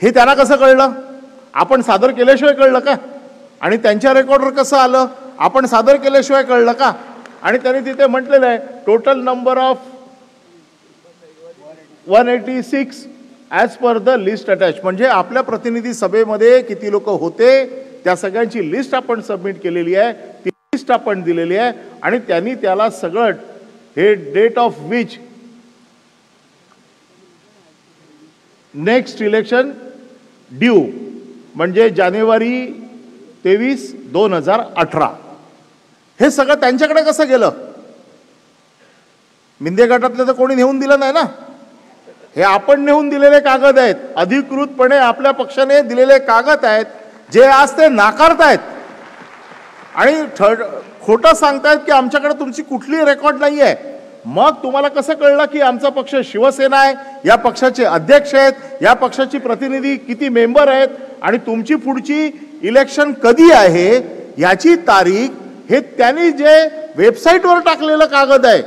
हे त्यांना कसं कळलं? आपण सादर केल्याशिवाय कळलं का? आणि त्यांच्या रेकॉर्डवर कसं आलं? आपण सादर केल्याशिवाय कळलं का? आणि त्यांनी तिथे म्हटलेलं आहे total number of 186 as per the list attach. म्हणजे आपल्या प्रतिनिधी सभेमध्ये किती लोक होते त्या सगळ्यांची लिस्ट आपण सबमिट केलेली आहे, ती लिस्ट आपण दिलेली आहे. आणि त्यांनी त्याला सगळं हे date of which next election due म्हणजे जानेवारी 23, 2018 हे सगळं त्यांच्याकडे कसं गेलं? मिंदे गटातलं तर कोणी नेऊन दिलं नाही ना. हे आपण नेऊन दिलेले कागद आहेत, अधिकृतपणे आपल्या पक्षाने दिलेले कागद आहेत, जे आज ते नाकारतायत आणि खोटं सांगतायत की आमच्याकडे तुमची कुठली रेकॉर्ड नाही आहे. मग तुम्हाला कसं कळलं की आमचा पक्ष शिवसेना आहे, या पक्षाचे अध्यक्ष आहेत, या पक्षाची प्रतिनिधी किती मेंबर आहेत आणि तुमची पुढची इलेक्शन कधी आहे याची तारीख हे त्यांनी जे वेबसाईटवर टाकलेलं कागद आहे.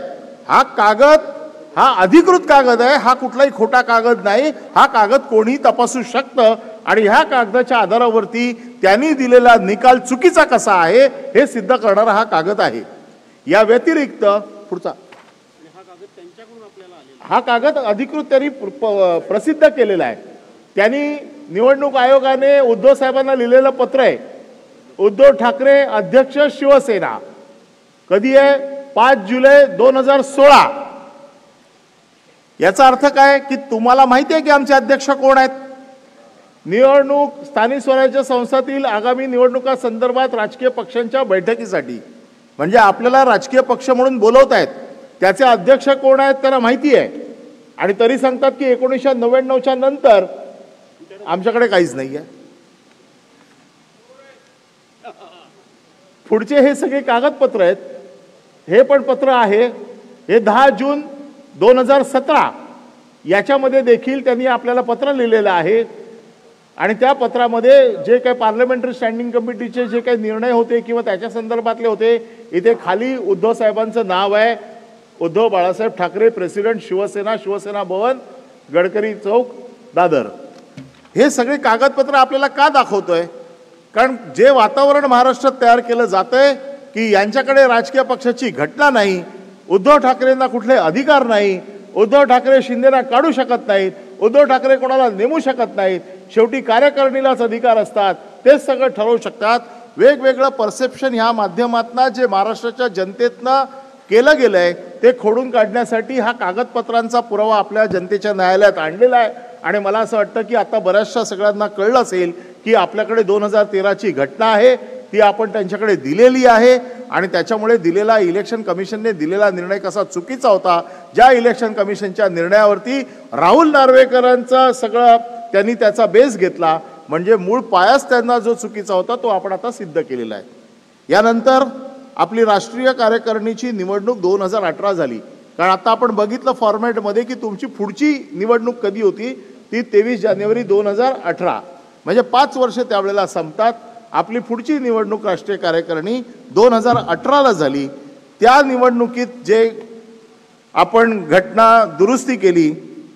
हा कागद हा अधिकृत कागद आहे, हा कुठलाही खोटा कागद नाही. हा कागद कोणी तपासू शकतं आणि ह्या कागदाच्या आधारावरती त्यांनी दिलेला निकाल चुकीचा कसा आहे हे सिद्ध करणारा हा कागद आहे. या व्यतिरिक्त पुढचा हा कागद त्यांच्याकडून हा कागद अधिकृत त्यांनी प्रसिद्ध केलेला आहे. त्यांनी निवडणूक आयोगाने उद्धव साहेबांना लिहिलेलं पत्र आहे. उद्धव ठाकरे अध्यक्ष शिवसेना, कधी आहे? 5 जुलै 2016. याचा अर्थ काय की तुम्हाला माहिती आहे की आमचे अध्यक्ष कोण आहेत. निवडणूक स्थानिक स्वराज्य संस्थातील आगामी निवडणुका संदर्भात राजकीय पक्षांच्या बैठकीसाठी, म्हणजे आपल्याला राजकीय पक्ष म्हणून बोलवत आहेत, त्याचे अध्यक्ष कोण आहेत त्यांना माहिती आहे. आणि तरी सांगतात की 1999च्या नंतर आमच्याकडे काहीच नाही आहे. पुढचे हे सगळे कागदपत्र आहेत. हे पण पत्र आहे, हे 10 जून 2017 याच्यामध्ये देखील त्यांनी आपल्याला पत्र लिहिलेलं आहे. आणि त्या पत्रामध्ये जे काही पार्लमेंटरी स्टँडिंग कमिटीचे जे काही निर्णय होते किंवा त्याच्या संदर्भातले होते, इथे खाली उद्धव साहेबांचं नाव आहे, उद्धव बाळासाहेब ठाकरे, प्रेसिडेंट शिवसेना, शिवसेना भवन, गडकरी चौक, दादर. हे सगळे कागदपत्र आपल्याला का दाखवतोय? कारण जे वातावरण महाराष्ट्रात तयार केलं जातंय की यांच्याकडे राजकीय पक्षाची घटना नाही, उद्धव ठाकरेंना कुठले अधिकार नाही, उद्धव ठाकरे शिंदेना काढू शकत नाहीत, उद्धव ठाकरे कोणाला नेमू शकत नाहीत, शेवटी कार्यकारिणीलाच अधिकार असतात, तेच सगळं ठरवू शकतात. वेगवेगळं परसेप्शन ह्या माध्यमातनं जे महाराष्ट्राच्या जनतेतनं केलं गेलं आहे ते खोडून काढण्यासाठी हा कागदपत्रांचा पुरावा आपल्या जनतेच्या न्यायालयात आणलेला आहे. आणि मला असं वाटतं की आता बऱ्याचशा सगळ्यांना कळलं असेल की आपल्याकडे 2013ची घटना आहे, ती आपण त्यांच्याकडे दिलेली आहे. आणि त्याच्यामुळे दिलेला इलेक्शन कमिशनने दिलेला निर्णय कसा चुकीचा होता, ज्या इलेक्शन कमिशनच्या निर्णयावरती राहुल नार्वेकरांचा सगळं त्यांनी त्याचा बेस घेतला, म्हणजे मूळ पायाच त्यांना जो चुकीचा होता तो आपण आता सिद्ध केलेला आहे. यानंतर आपली राष्ट्रीय कार्यकारिणीची निवडणूक 2018 झाली. कारण आता आपण बघितलं फॉर्मॅटमध्ये की तुमची पुढची निवडणूक कधी होती, ती 23 जानेवारी 2018, म्हणजे 5 वर्ष त्यावेळेला संपतात. आपली पुढची निवडणूक राष्ट्रीय कार्यकारिणी 2018ला झाली. त्या निवडणुकीत जे आपण घटना दुरुस्ती केली,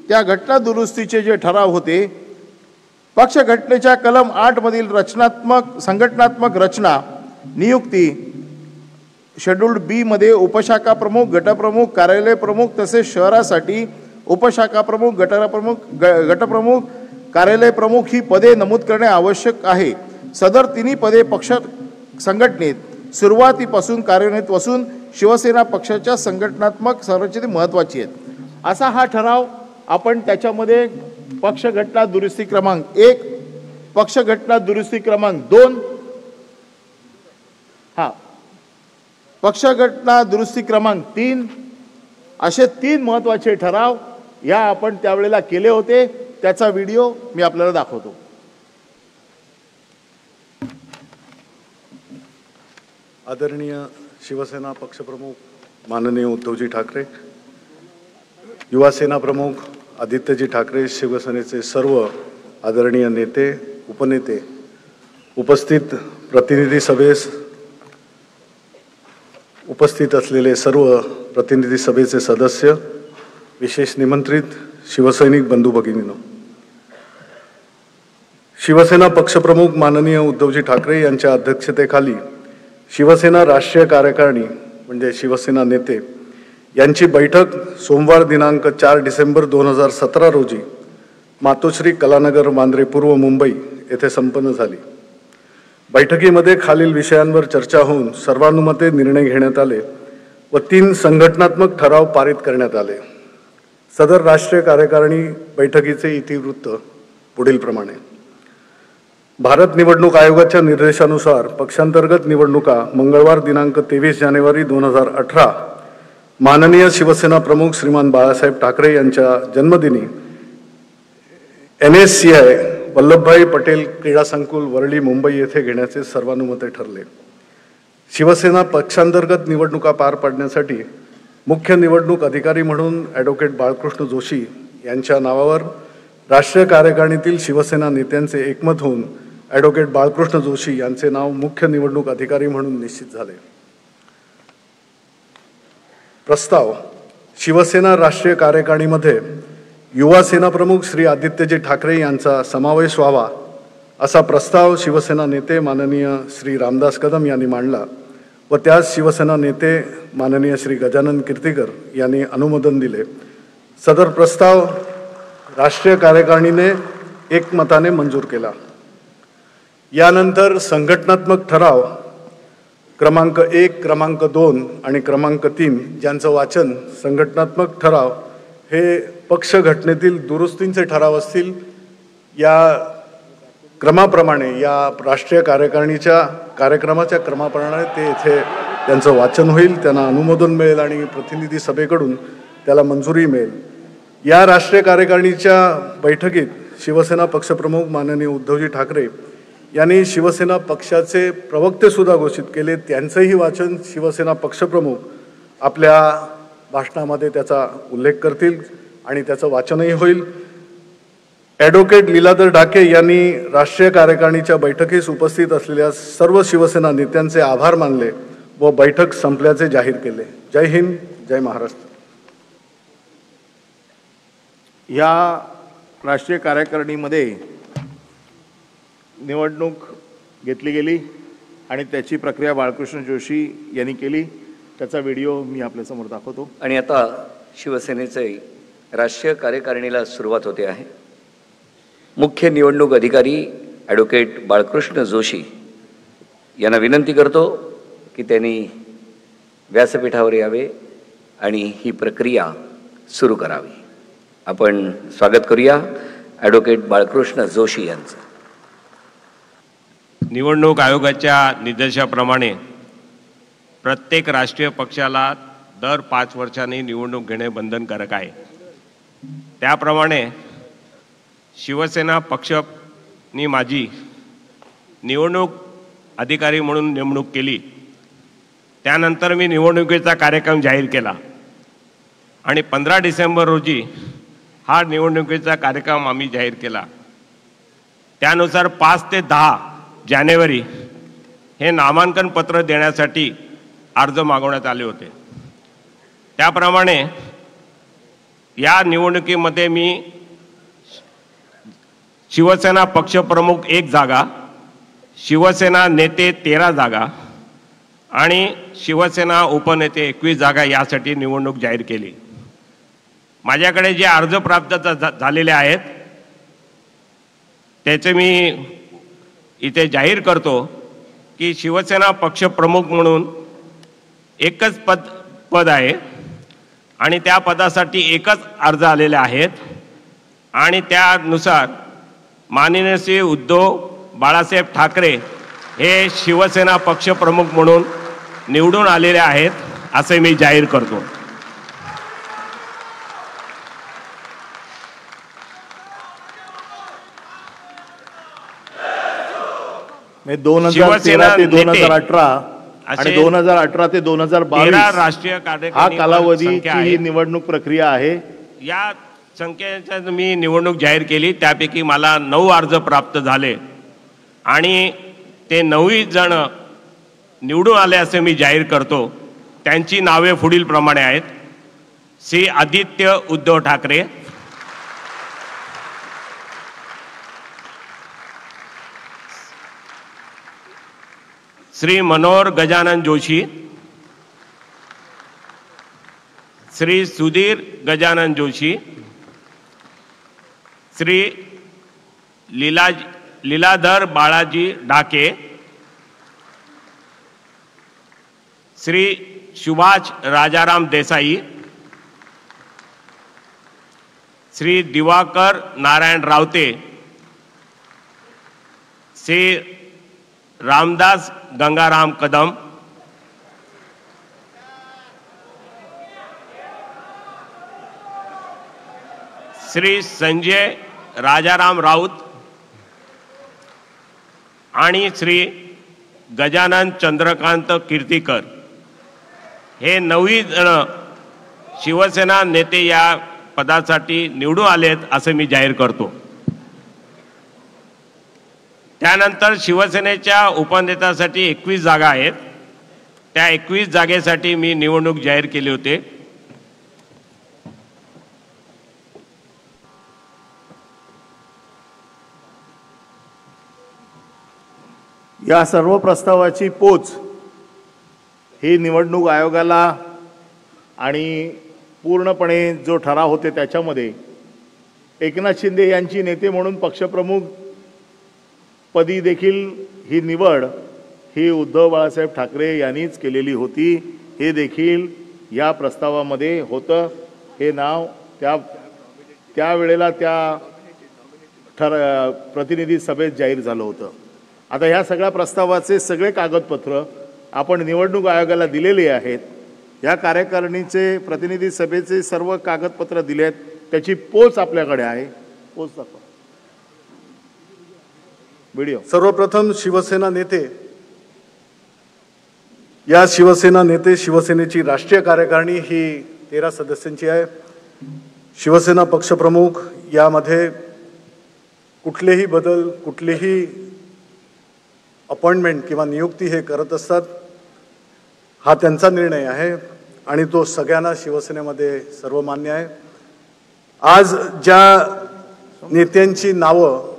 त्या घटना दुरुस्तीचे जे ठराव होते, पक्ष घटनेच्या कलम 8 मधील संघटनात्मक रचना, नियुक्ती, शेड्यूल्ड बी मध्ये उपशाखा प्रमुख, गटप्रमुख, कार्यालय प्रमुख तसेच शहरासाठी उपशाखा प्रमुख, गटप्रमुख, कार्यालय प्रमुख ही पदे नमूद करणे आवश्यक आहे. सदर तिन्ही पदे पक्ष संघटनेत सुरुवातीपासून कार्यान्वित असून शिवसेना पक्षाच्या संघटनात्मक संरचनेत महत्त्वाची आहेत. असा हा ठराव आपण त्याच्यामध्ये पक्ष घटना दुरुस्ती क्रमांक 1, पक्ष घटना दुरुस्ती क्रमांक 2, पक्ष घटना दुरुस्ती क्रमांक 3 असे 3 महत्त्वाचे ठराव या आपण त्यावेळेला केले होते. त्याचा व्हिडिओ मी आपल्याला दाखवतो. आदरणीय शिवसेना पक्षप्रमुख माननीय उद्धवजी ठाकरे, युवा सेना प्रमुख आदित्यजी ठाकरे, शिवसेनेचे सर्व आदरणीय नेते, उपनेते, उपस्थित प्रतिनिधी सभेस उपस्थित असलेले सर्व प्रतिनिधी सभेचे सदस्य, विशेष निमंत्रित शिवसैनिक बंधू भगिनींनो, शिवसेना पक्षप्रमुख माननीय उद्धवजी ठाकरे यांच्या अध्यक्षतेखाली शिवसेना राष्ट्रीय कार्यकारिणी म्हणजे शिवसेना नेते यांची बैठक सोमवार दिनांक 4 डिसेंबर 2017 रोजी मातोश्री कलानगर, मांद्रे पूर्व, मुंबई येथे संपन्न झाली. बैठकीमध्ये खालील विषयांवर चर्चा होऊन सर्वानुमते निर्णय घेण्यात आले व 3 संघटनात्मक ठराव पारित करण्यात आले. सदर राष्ट्रीय कार्यकारिणी बैठकीचे इतिवृत्त पुढील प्रमाणे. भारत निवडणूक आयोगाच्या निर्देशानुसार पक्षांतर्गत निवडणुका मंगळवार दिनांक 23 जानेवारी 2018 माननीय शिवसेना प्रमुख श्रीमान बाळासाहेब ठाकरे यांच्या जन्मदिनी NSCI वल्लभभाई पटेल क्रीडा संकुल, वरळी, मुंबई येथे घेण्याचे सर्वानुमते ठरले. शिवसेना पक्षांतर्गत निवडणुका पार पाडण्यासाठी मुख्य निवडणूक अधिकारी म्हणून ॲडव्होकेट बाळकृष्ण जोशी यांच्या नावावर राष्ट्रीय कार्यकारिणीतील शिवसेना नेत्यांचे एकमत होऊन ॲडव्होकेट बाळकृष्ण जोशी यांचे नाव मुख्य निवडणूक अधिकारी म्हणून निश्चित झाले. प्रस्ताव. शिवसेना राष्ट्रीय कार्यकारिणीमध्ये युवा सेना प्रमुख श्री आदित्यजी ठाकरे यांचा समावेश व्हावा असा प्रस्ताव शिवसेना नेते माननीय श्री रामदास कदम यांनी मांडला व त्यास शिवसेना नेते माननीय श्री गजानन कीर्तीकर यांनी अनुमोदन दिले. सदर प्रस्ताव राष्ट्रीय कार्यकारिणीने एकमताने मंजूर केला. यानंतर संघटनात्मक ठराव क्रमांक 1, क्रमांक 2 आणि क्रमांक 3 ज्यांचं वाचन संघटनात्मक ठराव हे पक्ष घटनेतील दुरुस्तींचे ठराव असतील. या क्रमाप्रमाणे या राष्ट्रीय कार्यकारिणीच्या कार्यक्रमाच्या क्रमाप्रमाणे ते इथे त्यांचं वाचन होईल, त्यांना अनुमोदन मिळेल आणि प्रतिनिधी सभेकडून त्याला मंजुरी मिळेल. या राष्ट्रीय कार्यकारिणीच्या बैठकीत शिवसेना पक्षप्रमुख माननीय उद्धवजी ठाकरे यांनी शिवसेना पक्षाचे प्रवक्तेसुद्धा घोषित केले. त्यांचंही वाचन शिवसेना पक्षप्रमुख आपल्या भाषणामध्ये त्याचा उल्लेख करतील आणि त्याचं वाचनही होईल. ॲडव्होकेट लीलाधर ढाके यांनी राष्ट्रीय कार्यकारिणीच्या बैठकीस उपस्थित असलेल्या सर्व शिवसेना नेत्यांचे आभार मानले व बैठक संपल्याचे जाहीर केले. जय हिंद, जय महाराष्ट्र. या राष्ट्रीय कार्यकारिणीमध्ये निवडणूक घेतली गेली आणि त्याची प्रक्रिया बाळकृष्ण जोशी यांनी केली. त्याचा व्हिडिओ मी आपल्यासमोर दाखवतो. आणि आता शिवसेनेचे राष्ट्रीय कार्यकारिणीला सुरुवात होते आहे. मुख्य निवडणूक अधिकारी ॲडव्होकेट बाळकृष्ण जोशी यांना विनंती करतो की त्यांनी व्यासपीठावर यावे आणि ही प्रक्रिया सुरू करावी. आपण स्वागत करूया ॲडव्होकेट बाळकृष्ण जोशी यांचं. निवडणूक आयोगाच्या निर्देशाप्रमाणे प्रत्येक राष्ट्रीय पक्षाला दर 5 वर्षांनी निवडणूक घेणे बंधनकारक आहे. त्याप्रमाणे शिवसेना पक्षनी माझी निवडणूक अधिकारी म्हणून नेमणूक केली. त्यानंतर मी निवडणुकीचा कार्यक्रम जाहीर केला आणि 15 डिसेंबर रोजी हा निवडणुकीचा कार्यक्रम आम्ही जाहीर केला. त्यानुसार 5 ते 10 जानेवारी हे नामांकन पत्र देण्यासाठी अर्ज मागवण्यात आले होते. त्याप्रमाणे या निवडणुकीमध्ये मी शिवसेना पक्षप्रमुख 1 जागा, शिवसेना नेते 13 जागा आणि शिवसेना उपनेते 21 जागा यासाठी निवडणूक जाहीर केली. माझ्याकडे जे अर्ज प्राप्त झालेले आहेत त्याचे मी इथे जाहीर करतो की शिवसेना पक्षप्रमुख म्हणून एकच पद आहे आणि त्या पदासाठी एकच अर्ज आलेले आहेत आणि त्यानुसार माननीय श्री उद्धव बाळासाहेब ठाकरे हे शिवसेना पक्षप्रमुख म्हणून निवडून आलेले आहेत असे मी जाहीर करतो. मे 2013 ते 2018 आणि 2018 ते 2022 राष्ट्रीय हा कालावधीची ही निवडणूक प्रक्रिया आहे. या संख्येच्या मी निवडणूक जाहीर केली. त्यापैकी मला 9 अर्ज प्राप्त झाले आणि ते 9 जण निवडून आले असे मी जाहीर करतो. त्यांची नावे पुढील प्रमाणे आहेत. श्री आदित्य उद्धव ठाकरे, श्री मनोहर गजानन जोशी, श्री सुधीर गजानन जोशी, श्री लीलाधर बाळाजी ढाके, श्री सुभाष राजाराम देसाई, श्री दिवाकर नारायण रावते, श्री रामदास गंगाराम कदम, श्री संजय राजाराम राऊत आणि श्री गजानन चंद्रकांत कीर्तीकर हे 9 जण शिवसेना नेते या पदासाठी निवडून आलेत असे मी जाहीर करतो. त्यानंतर शिवसेनेच्या उपनेत्यासाठी 21 जागा आहेत. त्या 21 जागेसाठी मी निवडणूक जाहीर केली होती. या सर्व प्रस्तावाची पोच ही निवडणूक आयोगाला आणि पूर्णपणे जो ठराव होते त्याच्यामध्ये एकनाथ शिंदे यांची नेते म्हणून पक्षप्रमुख पदी देखील ही निवड ही उद्धव बाळासाहेब ठाकरे यांनीच केलेली होती, हे देखील या प्रस्तावामध्ये होतं. हे नाव त्यावेळेला त्या प्रतिनिधी सभेत जाहीर झालं होतं. आता ह्या सगळ्या प्रस्तावाचे सगळे कागदपत्र आपण निवडणूक आयोगाला दिलेले आहेत. या कार्यकारिणीचे प्रतिनिधी सभेचे सर्व कागदपत्र दिले आहेत, त्याची पोच आपल्याकडे आहे. पोच दाखवा व्हिडिओ. सर्वप्रथम शिवसेना नेते, या शिवसेना नेते शिवसेनेची राष्ट्रीय कार्यकारिणी ही 13 सदस्यांची आहे. शिवसेना पक्षप्रमुख यामध्ये कुठलेही बदल, कुठलीही अपॉइंटमेंट किंवा नियुक्ती हे करत असतात. हा त्यांचा निर्णय आहे आणि तो सगळ्यांना शिवसेनेमध्ये सर्वमान्य आहे. आज ज्या नेत्यांची नावं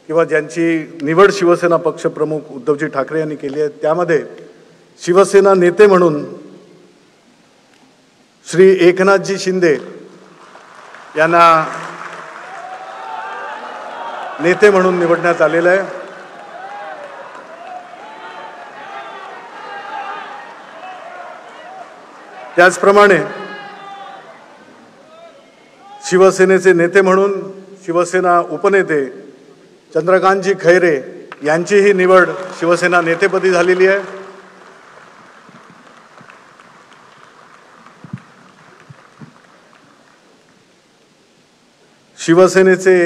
किंवा ज्यांची निवड शिवसेना पक्षप्रमुख उद्धवजी ठाकरे यांनी केली आहे त्यामध्ये शिवसेना नेते म्हणून श्री एकनाथजी शिंदे यांना नेते म्हणून निवडण्यात आलेलं आहे. त्याचप्रमाणे शिवसेनेचे नेते म्हणून शिवसेना उपनेते चंद्रकांतजी खैरे यांचीही निवड शिवसेना नेतेपदी झालेली आहे. शिवसेनेचे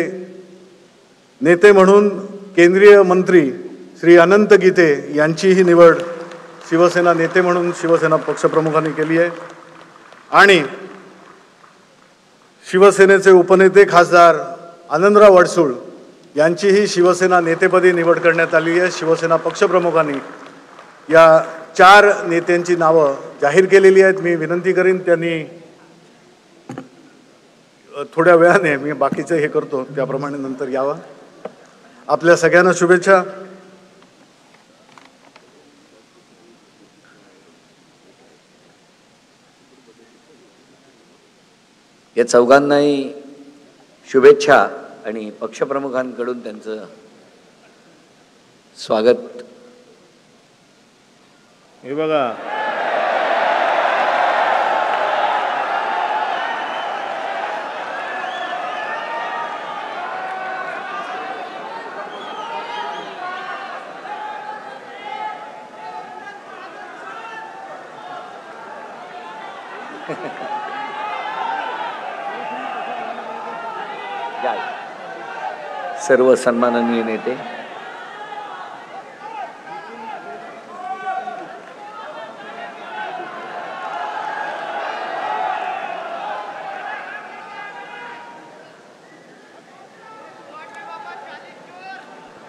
नेते म्हणून केंद्रीय मंत्री श्री अनंत गीते यांचीही निवड शिवसेना नेते म्हणून शिवसेना पक्षप्रमुखांनी केली आहे. आणि शिवसेनेचे उपनेते खासदार आनंदराव अडसूळ यांचीही शिवसेना नेतेपदी निवड करण्यात आली आहे. शिवसेना पक्षप्रमुखांनी या 4 नेत्यांची नावं जाहीर केलेली आहेत. मी विनंती करीन त्यांनी थोड्या वेळाने, मी बाकीचं हे करतो त्याप्रमाणे नंतर यावं. आपल्या सगळ्यांना शुभेच्छा. या चौघांनाही शुभेच्छा आणि पक्षप्रमुखांकडून त्यांचं स्वागत. हे बघा, सर्व सन्माननीय नेते,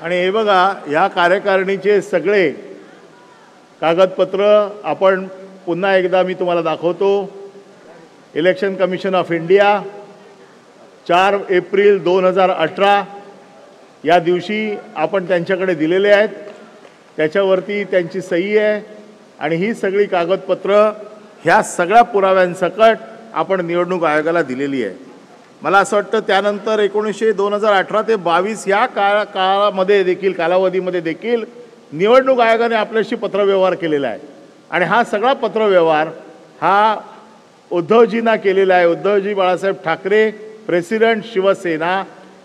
आणि हे बघा, या कार्यकारिणीचे सगळे कागदपत्र आपण पुन्हा एकदा मी तुम्हाला दाखवतो. Election commission of India 4 April 2018 या दिवशी आपण त्यांच्याकडे दिलेले आहेत. त्याच्यावरती त्यांची सही आहे आणि ही सगळी कागदपत्र ह्या सगळ्या पुराव्यांसकट आपण निवडणूक आयोगाला दिलेली आहे. मला असं वाटतं त्यानंतर 2018 ते 22 या काळामध्ये देखील, कालावधीमध्ये देखील निवडणूक आयोगाने आपल्याशी पत्रव्यवहार केलेला आहे आणि हा सगळा पत्रव्यवहार हा उद्धवजींना केलेला आहे. उद्धवजी बाळासाहेब ठाकरे, प्रेसिडेंट शिवसेना,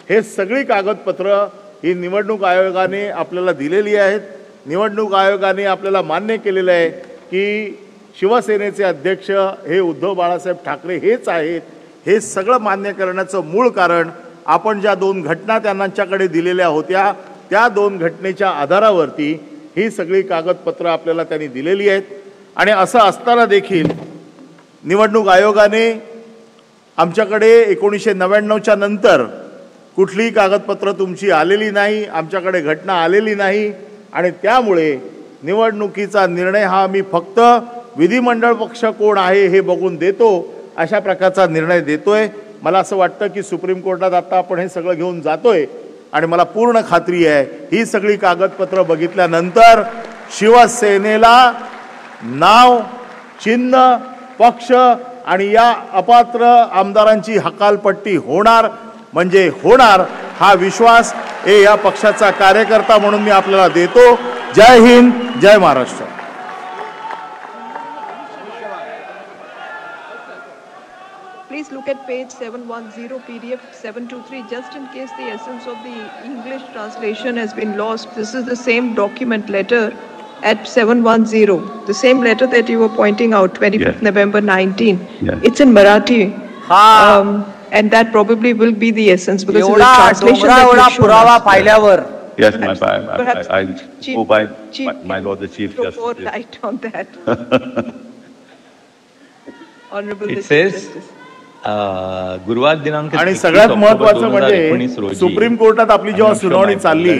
हे सगळी कागदपत्र ही निवडणूक आयोगाने आपल्याला दिलेली आहेत. निवडणूक आयोगाने आपल्याला मान्य केलेलं आहे की शिवसेनेचे अध्यक्ष हे उद्धव बाळासाहेब ठाकरे हेच आहेत. हे सगळं मान्य करण्याचं मूळ कारण आपण ज्या 2 घटना त्यांच्याकडे दिलेल्या होत्या त्या 2 घटनेच्या आधारावरती ही सगळी कागदपत्र आपल्याला त्यांनी दिलेली आहेत. आणि असं असताना देखील निवडणूक आयोगाने आमच्याकडे 1999च्या नंतर कुठलीही कागदपत्र तुमची आलेली नाही, आमच्याकडे घटना आलेली नाही आणि त्यामुळे निवडणुकीचा निर्णय हा मी फक्त विधिमंडळ पक्ष कोण आहे हे बघून देतो, अशा प्रकारचा निर्णय देतोय. मला असं वाटतं की सुप्रीम कोर्टात आता आपण हे सगळं घेऊन जातोय आणि मला पूर्ण खात्री आहे ही सगळी कागदपत्र बघितल्यानंतर शिवसेनेला नाव, चिन्ह, पक्ष आणि या अपात्र आमदारांची हकालपट्टी होणार म्हणजे होणार, हा विश्वास या पक्षाचा कार्यकर्ता म्हणून मी आपल्याला देतो. जय हिंद, जय Maharashtra. Please look at page 710, PDF 723, just in case the essence of the English translation has been lost. This is the same document letter at 710, the same letter that you were pointing out, 25th November 19. It's in Marathi. And that probably will be the essence because of the translation that you showed us. Yes, I hope my Lord the Chief Justice. Throw more light on that. Honorable It says, गुरुवार दिनांक आणि सगळ्यात महत्त्वाचं म्हणजे supreme कोर्टात आपली जेव्हा सुनावणी चालली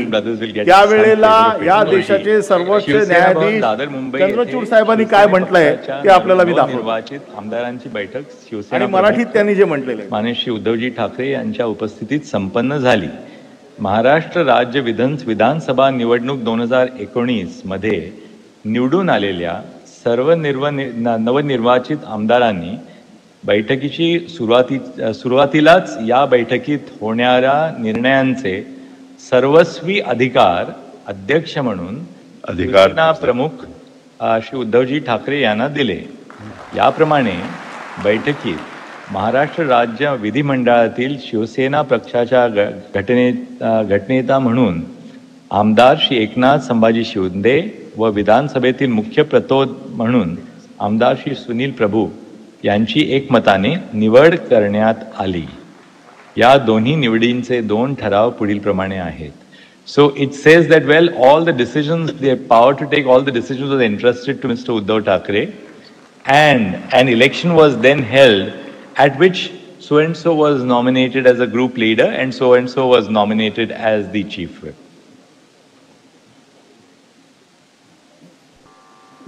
त्यावेळेला या देशाचे सर्वोच्च न्यायाधीश चंद्रचूड साहेबांनी काय म्हटलंय ते आपल्याला मी दाखवतो. निर्वाचित आमदारांची बैठक शिवसेना आणि मराठीत त्यांनी जे म्हटलेलं आहे माननीय श्री उद्धवजी ठाकरे यांच्या उपस्थितीत संपन्न झाली. महाराष्ट्र राज्य विधानसभा निवडणूक 2019 मध्ये निवडून आलेल्या सर्व नवनिर्वाचित आमदारांनी बैठकीची सुरुवातीलाच या बैठकीत होणाऱ्या निर्णयांचे सर्वस्वी अधिकार अध्यक्ष म्हणून शिवसेना प्रमुख श्री उद्धवजी ठाकरे यांना दिले. याप्रमाणे बैठकीत महाराष्ट्र राज्य विधिमंडळातील शिवसेना पक्षाच्या गटनेता म्हणून आमदार श्री एकनाथ संभाजी शिंदे व विधानसभेतील मुख्य प्रतोद म्हणून आमदार श्री सुनील प्रभू यांची एकमताने निवड करण्यात आली. या दोन्ही निवडींचे 2 ठराव पुढील प्रमाणे आहेत. So it says that all the decisions, the power to take all the decisions was entrusted to Mr. Uddhav Thackeray, and an election was then held at which so and so was nominated as a group leader and so was nominated as the chief whip.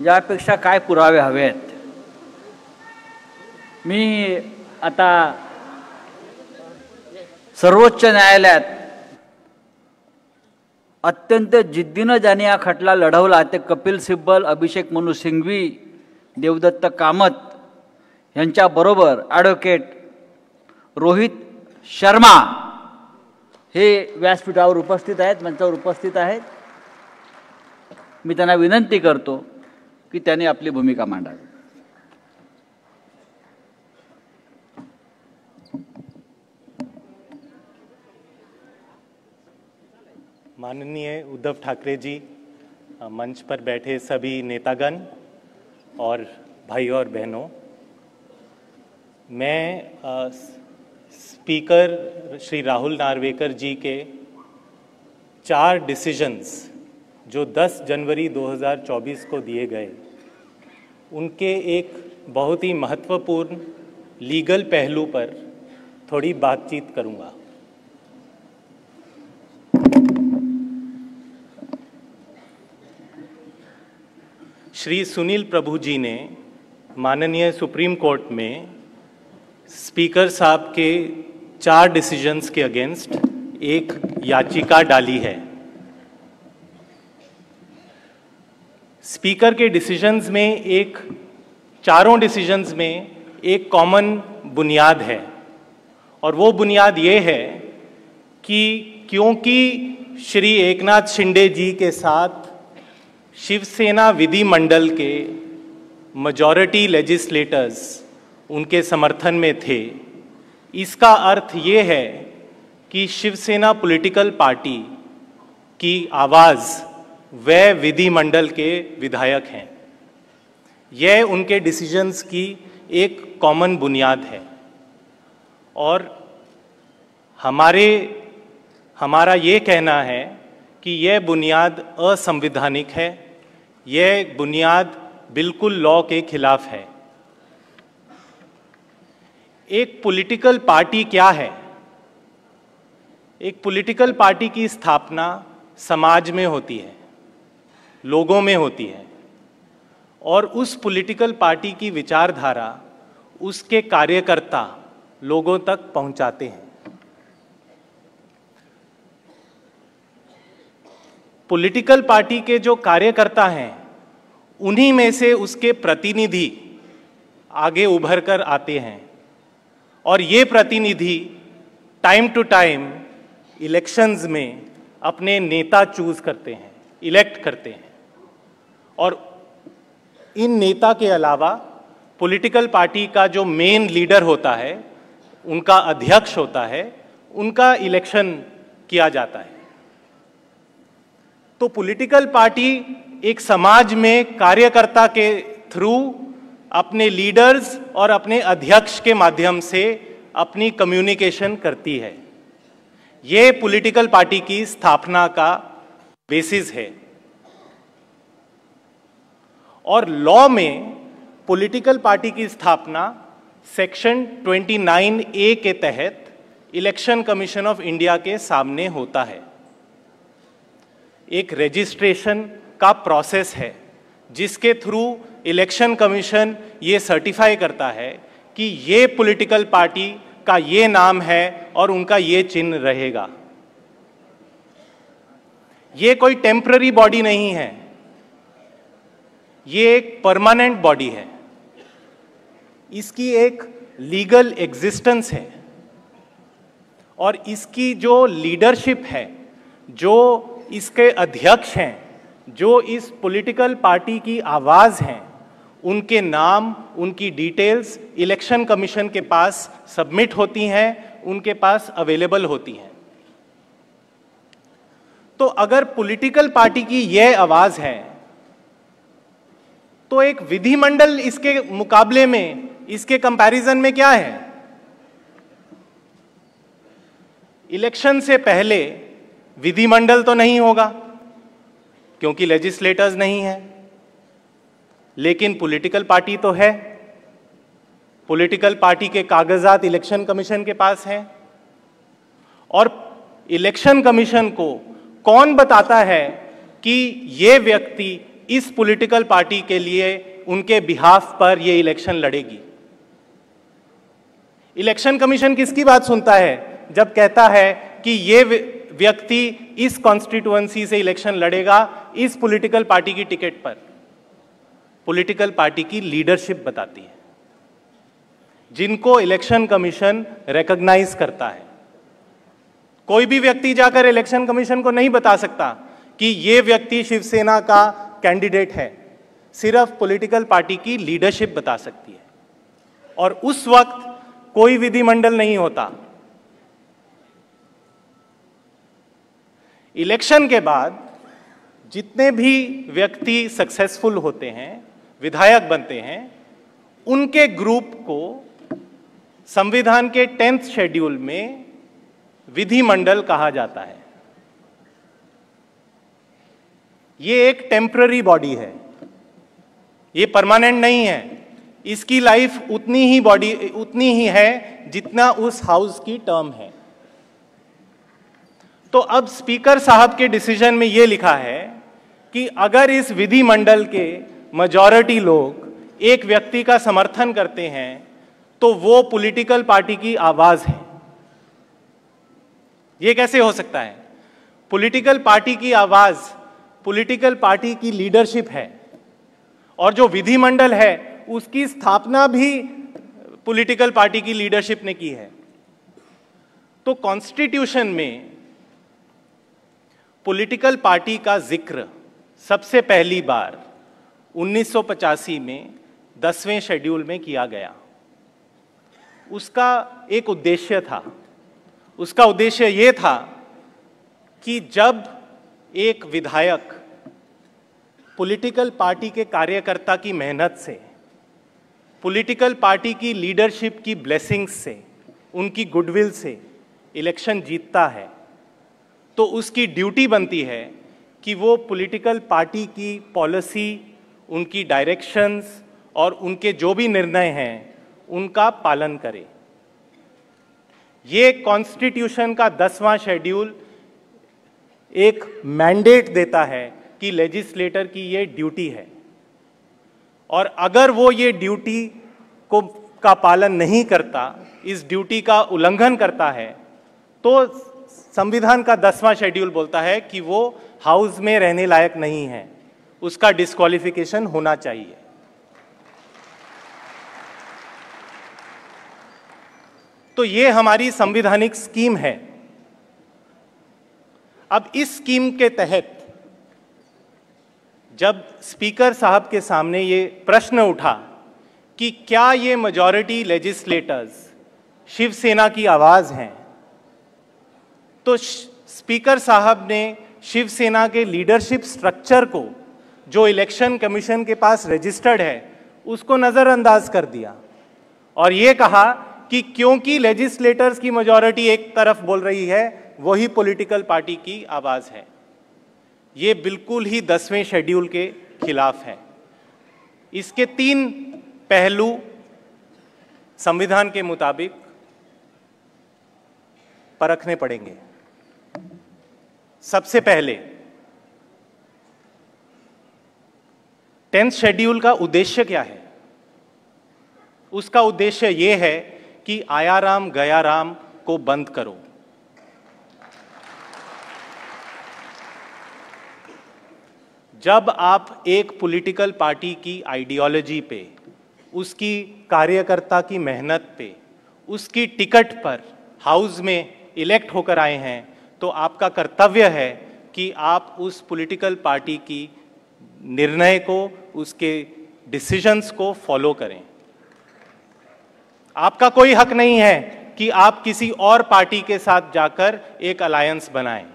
यापेक्षा काय पुरावे हवेत? मी आता सर्वोच्च न्यायालयात अत्यंत जिद्दीनं ज्यांनी हा खटला लढवला ते कपिल सिब्बल, अभिषेक मनु सिंघवी, देवदत्त कामत यांच्याबरोबर ॲडव्होकेट रोहित शर्मा हे व्यासपीठावर उपस्थित आहेत, मंचावर उपस्थित आहेत. मी त्यांना विनंती करतो की त्यांनी आपली भूमिका मांडावी. माननीय उद्धव ठाकरे जी, मंच पर बैठे सभी नेतागण और भाई और बहनों, मैं स्पीकर श्री राहुल नार्वेकर जी के 4 डिसीजंस जो 10 जनवरी 2024 को दिए गए, उनके एक बहुत ही महत्वपूर्ण लीगल पहलू पर थोड़ी बातचीत करूंगा. श्री सुनील प्रभु जी ने माननीय सुप्रीम कोर्ट में स्पीकर साहब के 4 डिसीजंस के अगेंस्ट एक याचिका डाली है. स्पीकर के डिसीजंस में चारों डिसीजंस में एक कॉमन बुनियाद है और वो बुनियाद ये है कि क्योंकि श्री एकनाथ शिंदे जी के साथ शिवसेना विधिमंडल के मेजॉरिटी लेजिस्लेटर्स उनके समर्थन में थे, इसका अर्थ ये है कि शिवसेना पॉलिटिकल पार्टी की आवाज़ वह विधिमंडल के विधायक हैं. यह उनके डिसीजंस की एक कॉमन बुनियाद है और हमारा ये कहना है कि यह बुनियाद असंवैधानिक है, यह बुनियाद बिल्कुल लॉ के खिलाफ है. एक पॉलिटिकल पार्टी क्या है? एक पॉलिटिकल पार्टी की स्थापना समाज में होती है, लोगों में होती है और उस पॉलिटिकल पार्टी की विचारधारा उसके कार्यकर्ता लोगों तक पहुंचाते हैं. पॉलिटिकल पार्टी के जो कार्यकर्ता हैं उन्हीं में से उसके प्रतिनिधि आगे उभर कर आते हैं और ये प्रतिनिधि टाइम टू टाइम इलेक्शंस में अपने नेता चूज करते हैं, इलेक्ट करते हैं। और इन नेता के अलावा पॉलिटिकल पार्टी का जो मेन लीडर होता है, उनका अध्यक्ष होता है, उनका इलेक्शन किया जाता है। तो पॉलिटिकल पार्टी एक समाज में कार्यकर्ता के थ्रू अपने लीडर्स और अपने अध्यक्ष के माध्यम से अपनी कम्युनिकेशन करती है। ये पॉलिटिकल पार्टी की स्थापना का बेसिस है। और लॉ में पॉलिटिकल पार्टी की स्थापना सेक्शन 29A के तहत इलेक्शन कमीशन ऑफ इंडिया के सामने होता है। एक रजिस्ट्रेशन का प्रोसेस है जिसके थ्रू इलेक्शन कमीशन ये सर्टिफाई करता है कि ये पॉलिटिकल पार्टी का ये नाम है और उनका ये चिन्ह रहेगा। ये कोई टेम्पररी बॉडी नहीं है, ये एक परमानेंट बॉडी है। इसकी एक लीगल एग्जिस्टेंस है और इसकी जो लीडरशिप है, जो इसके अध्यक्ष हैं, जो इस पॉलिटिकल पार्टी की आवाज़ हैं, उनके नाम, उनकी डिटेल्स इलेक्शन कमीशन के पास सबमिट होती हैं, उनके पास अवेलेबल होती हैं। तो अगर पॉलिटिकल पार्टी की यह आवाज़ है तो एक विधिमंडल इसके मुकाबले में, इसके कंपैरिजन में क्या है? इलेक्शन से पहले विधिमंडल तो नहीं होगा क्योंकि लेजिस्लेटर्स नहीं है, लेकिन पॉलिटिकल पार्टी तो है। पॉलिटिकल पार्टी के कागजात इलेक्शन कमीशन के पास हैं और इलेक्शन कमीशन को कौन बताता है कि ये व्यक्ति इस पॉलिटिकल पार्टी के लिए उनके बिहाफ पर ये इलेक्शन लड़ेगी? इलेक्शन कमीशन किसकी बात सुनता है जब कहता है कि ये व्यक्ति इस कॉन्स्टिट्यूएंसी से इलेक्शन लड़ेगा इस पॉलिटिकल पार्टी की टिकट पर? पॉलिटिकल पार्टी की लीडरशिप बताती है, जिनको इलेक्शन कमीशन रिकॉग्नाइज करता है। कोई भी व्यक्ति जाकर इलेक्शन कमीशन को नहीं बता सकता कि ये व्यक्ति शिवसेना का कैंडिडेट है, सिर्फ पॉलिटिकल पार्टी की लीडरशिप बता सकती है। और उस वक्त कोई विधिमंडल नहीं होता। इलेक्शन के बाद जितने भी व्यक्ति सक्सेसफुल होते हैं, विधायक बनते हैं, उनके ग्रुप को संविधान के 10th शेड्यूल में विधिमंडल कहा जाता है। ये एक टेम्पररी बॉडी है, ये परमानेंट नहीं है। इसकी लाइफ उतनी ही है जितना उस हाउस की टर्म है। तो अब स्पीकर साहब के डिसीजन में यह लिखा है कि अगर इस विधिमंडल के मेजॉरिटी लोग एक व्यक्ति का समर्थन करते हैं तो वो पॉलिटिकल पार्टी की आवाज है। यह कैसे हो सकता है? पॉलिटिकल पार्टी की आवाज पॉलिटिकल पार्टी की लीडरशिप है और जो विधिमंडल है उसकी स्थापना भी पॉलिटिकल पार्टी की लीडरशिप ने की है। तो कॉन्स्टिट्यूशन में पॉलिटिकल पार्टी का जिक्र सबसे पहली बार 1985 में 10वें शेड्यूल में किया गया। उसका एक उद्देश्य था। उसका उद्देश्य यह था कि जब एक विधायक पॉलिटिकल पार्टी के कार्यकर्ता की मेहनत से, पॉलिटिकल पार्टी की लीडरशिप की ब्लेसिंग्स से, उनकी गुडविल से इलेक्शन जीतता है, तो उसकी ड्यूटी बनती है कि वो पॉलिटिकल पार्टी की पॉलिसी, उनकी डायरेक्शंस और उनके जो भी निर्णय हैं उनका पालन करे। ये कॉन्स्टिट्यूशन का 10वां शेड्यूल एक मैंडेट देता है कि लेजिस्लेटर की ये ड्यूटी है और अगर वो ये ड्यूटी का पालन नहीं करता, इस ड्यूटी का उल्लंघन करता है, तो संविधान का 10वां शेड्यूल बोलता है कि वो हाउस में रहने लायक नहीं है, उसका डिस्क्वालिफिकेशन होना चाहिए। तो ये हमारी संवैधानिक स्कीम है। अब इस स्कीम के तहत जब स्पीकर साहब के सामने ये प्रश्न उठा कि क्या ये मेजॉरिटी लेजिस्लेटर्स शिवसेना की आवाज हैं, तो स्पीकर साहब ने शिवसेना के लीडरशिप स्ट्रक्चर को, जो इलेक्शन कमीशन के पास रजिस्टर्ड है, उसको नजरअंदाज कर दिया और ये कहा कि क्योंकि लेजिस्लेटर्स की मेजॉरिटी एक तरफ बोल रही है, वही पॉलिटिकल पार्टी की आवाज है। ये बिल्कुल ही 10वें शेड्यूल के खिलाफ है। इसके 3 पहलू संविधान के मुताबिक परखने पड़ेंगे। सबसे पहले 10th शेड्यूल का उद्देश्य क्या है? उसका उद्देश्य यह है कि आया राम गया राम को बंद करो। जब आप एक पॉलिटिकल पार्टी की आइडियोलॉजी पे, उसकी कार्यकर्ता की मेहनत पे, उसकी टिकट पर हाउस में इलेक्ट होकर आए हैं, तो आपका कर्तव्य है कि आप उस पॉलिटिकल पार्टी की निर्णय को, उसके डिसीजंस को फॉलो करें। आपका कोई हक नहीं है कि आप किसी और पार्टी के साथ जाकर एक अलायंस बनाएं।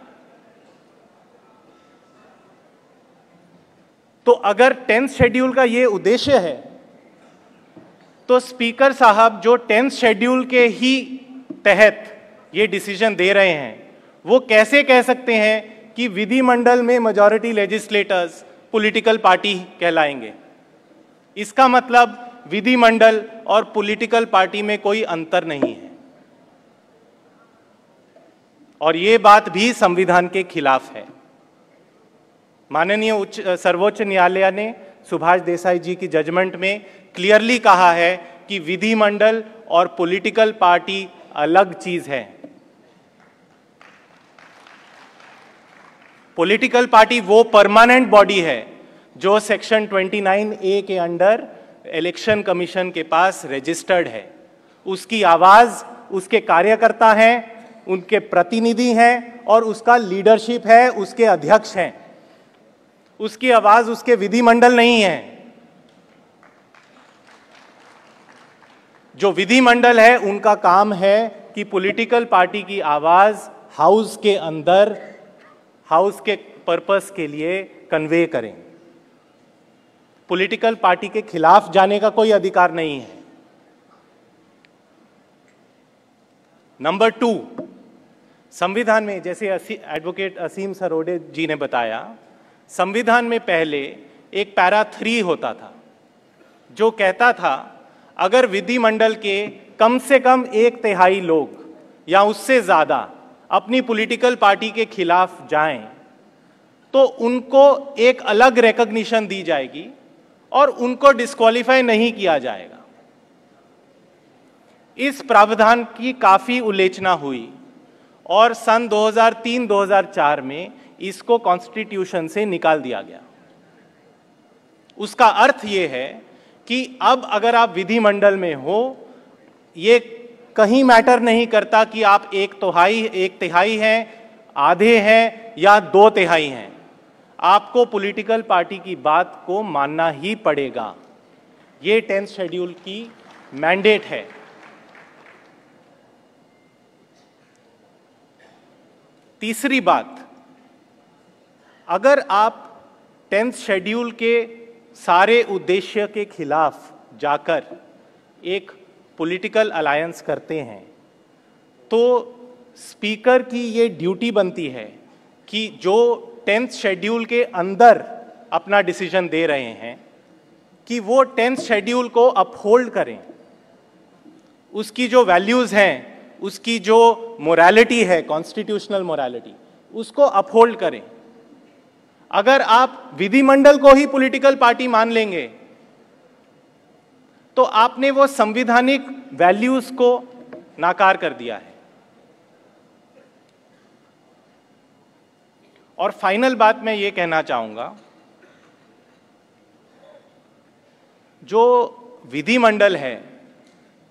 तो अगर 10th शेड्यूल का ये उद्देश्य है, तो स्पीकर साहब जो 10th शेड्यूल के ही तहत ये डिसीजन दे रहे हैं, वो कैसे कह सकते हैं कि विधिमंडल में मेजॉरिटी लेजिस्लेटर्स पॉलिटिकल पार्टी कहलाएंगे? इसका मतलब विधिमंडल और पॉलिटिकल पार्टी में कोई अंतर नहीं है, और ये बात भी संविधान के खिलाफ है। माननीय सर्वोच्च न्यायालय ने सुभाष देसाई जी की जजमेंट में क्लियरली कहा है कि विधिमंडल और पॉलिटिकल पार्टी अलग चीज है। पॉलिटिकल पार्टी वो परमानेंट बॉडी है जो सेक्शन 29A के अंडर इलेक्शन कमीशन के पास रजिस्टर्ड है। उसकी आवाज उसके कार्यकर्ता हैं, उनके प्रतिनिधि हैं और उसका लीडरशिप है, उसके अध्यक्ष हैं। उसकी आवाज उसके विधिमंडल नहीं है। जो विधिमंडल है, उनका काम है कि पॉलिटिकल पार्टी की आवाज हाउस के अंदर, हाउस के पर्पस के लिए कन्वे करें। पॉलिटिकल पार्टी के खिलाफ जाने का कोई अधिकार नहीं है। नंबर 2, संविधान में, जैसे एडवोकेट असीम सरोडे जी ने बताया, संविधान में पहले एक पैरा 3 होता था जो कहता था अगर विधिमंडल के कम से कम 1/3 लोग या उससे ज्यादा अपनी पॉलिटिकल पार्टी के खिलाफ जाएं, तो उनको एक अलग रिकॉग्निशन दी जाएगी और उनको डिस्क्वालीफाई नहीं किया जाएगा। इस प्रावधान की काफी उल्लेखना हुई और सन 2003-2004 में इसको कॉन्स्टिट्यूशन से निकाल दिया गया। उसका अर्थ यह है कि अब अगर आप विधिमंडल में हो, ये कहीं मैटर नहीं करता कि आप 1/3 हैं, आधे हैं या 2/3 हैं, आपको पॉलिटिकल पार्टी की बात को मानना ही पड़ेगा। ये 10th शेड्यूल की मैंडेट है। तीसरी बात, अगर आप 10th शेड्यूल के सारे उद्देश्य के खिलाफ जाकर एक पॉलिटिकल अलायंस करते हैं, तो स्पीकर की ये ड्यूटी बनती है कि जो 10th शेड्यूल के अंदर अपना डिसीजन दे रहे हैं, कि वो 10th शेड्यूल को अपहोल्ड करें। उसकी जो वैल्यूज हैं, उसकी जो मोरालिटी है, कॉन्स्टिट्यूशनल मोरालिटी, उसको अपहोल्ड करें। अगर आप विधिमंडल को ही पॉलिटिकल पार्टी मान लेंगे, तो आपने वो संवैधानिक वैल्यूज को नाकार कर दिया है। और फाइनल बात मैं ये कहना चाहूंगा, जो विधिमंडल है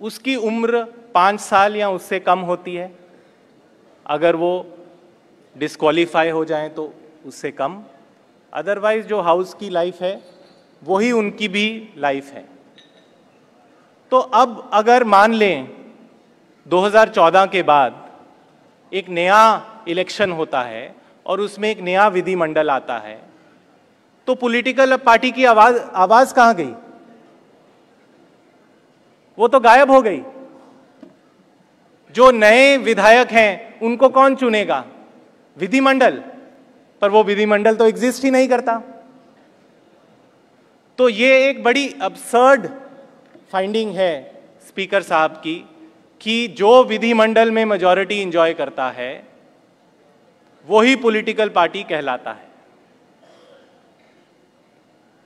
उसकी उम्र 5 साल या उससे कम होती है, अगर वो डिस्क्वालीफाई हो जाएं तो उससे कम, अदरवाइज जो हाउस की लाइफ है वही उनकी भी लाइफ है। तो अब अगर मान लें 2014 के बाद एक नया इलेक्शन होता है और उसमें एक नया विधिमंडल आता है, तो पॉलिटिकल पार्टी की आवाज कहां गई? वो तो गायब हो गई। जो नए विधायक हैं उनको कौन चुनेगा? विधिमंडल, पर वो विधिमंडल तो एग्जिस्ट ही नहीं करता। तो ये एक बड़ी अब्सर्ड फाइंडिंग है स्पीकर साहब की कि जो विधिमंडल में मेजॉरिटी एंजॉय करता है वही पॉलिटिकल पार्टी कहलाता है।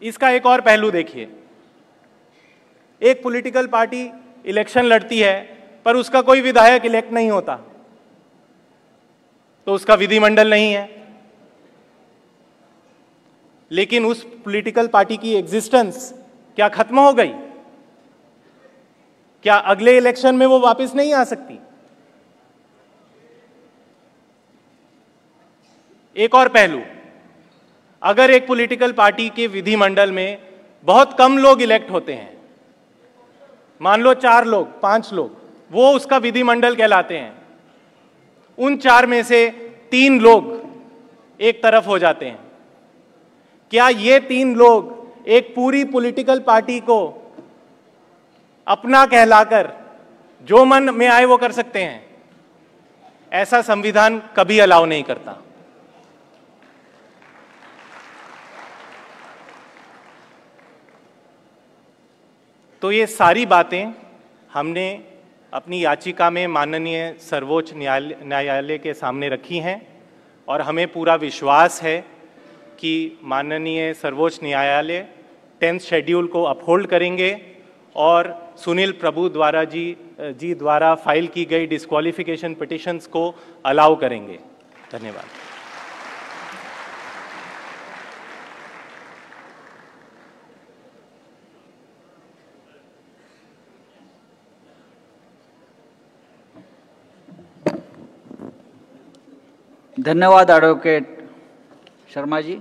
इसका एक और पहलू देखिए, एक पॉलिटिकल पार्टी इलेक्शन लड़ती है पर उसका कोई विधायक इलेक्ट नहीं होता, तो उसका विधिमंडल नहीं है। लेकिन उस पॉलिटिकल पार्टी की एग्जिस्टेंस क्या खत्म हो गई? क्या अगले इलेक्शन में वो वापस नहीं आ सकती? एक और पहलू, अगर एक पॉलिटिकल पार्टी के विधिमंडल में बहुत कम लोग इलेक्ट होते हैं, मान लो 4 लोग 5 लोग, वो उसका विधिमंडल कहलाते हैं। उन 4 में से 3 लोग एक तरफ हो जाते हैं। क्या ये 3 लोग एक पूरी पॉलिटिकल पार्टी को अपना कहलाकर जो मन में आए वो कर सकते हैं? ऐसा संविधान कभी अलाउ नहीं करता। तो ये सारी बातें हमने अपनी याचिका में माननीय सर्वोच्च न्यायालय के सामने रखी हैं और हमें पूरा विश्वास है कि माननीय सर्वोच्च न्यायालय 10th शेड्यूल को अपहोल्ड करेंगे और सुनील प्रभु द्वारा फाइल की गई डिस्क्वालिफिकेशन पिटिशंस को अलाउ करेंगे। धन्यवाद। धन्यवाद एडवोकेट शर्मा जी।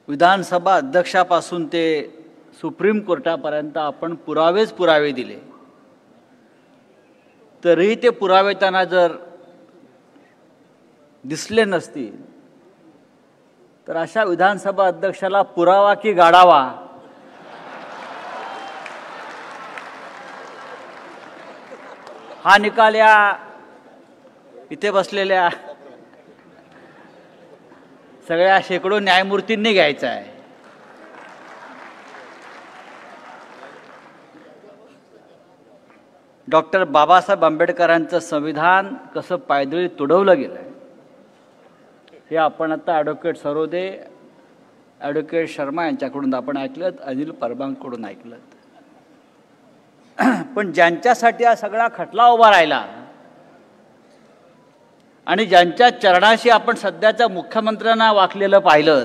विधानसभा अध्यक्षापासून ते सुप्रीम कोर्टापर्यंत आपण पुरावे दिले, तरीही ते पुरावे त्यांना जर दिसले नसतील तर अशा विधानसभा अध्यक्षाला पुरावा की गाडावा हा निकाल या इथे बसलेल्या सगळ्या शेकडो न्यायमूर्तींनी घ्यायचा आहे। डॉक्टर बाबासाहेब आंबेडकरांचं संविधान कसं पायदळी तुडवलं गेलं हे आपण आता ॲडव्होकेट सरोदे, ॲडव्होकेट शर्मा यांच्याकडून आपण ऐकलं, अनिल परबांकडून ऐकलं। पण ज्यांच्यासाठी हा सगळा खटला उभा राहिला आणि ज्यांच्या चरणाशी आपण सध्याच्या मुख्यमंत्र्यांना वाकलेलं पाहिलं,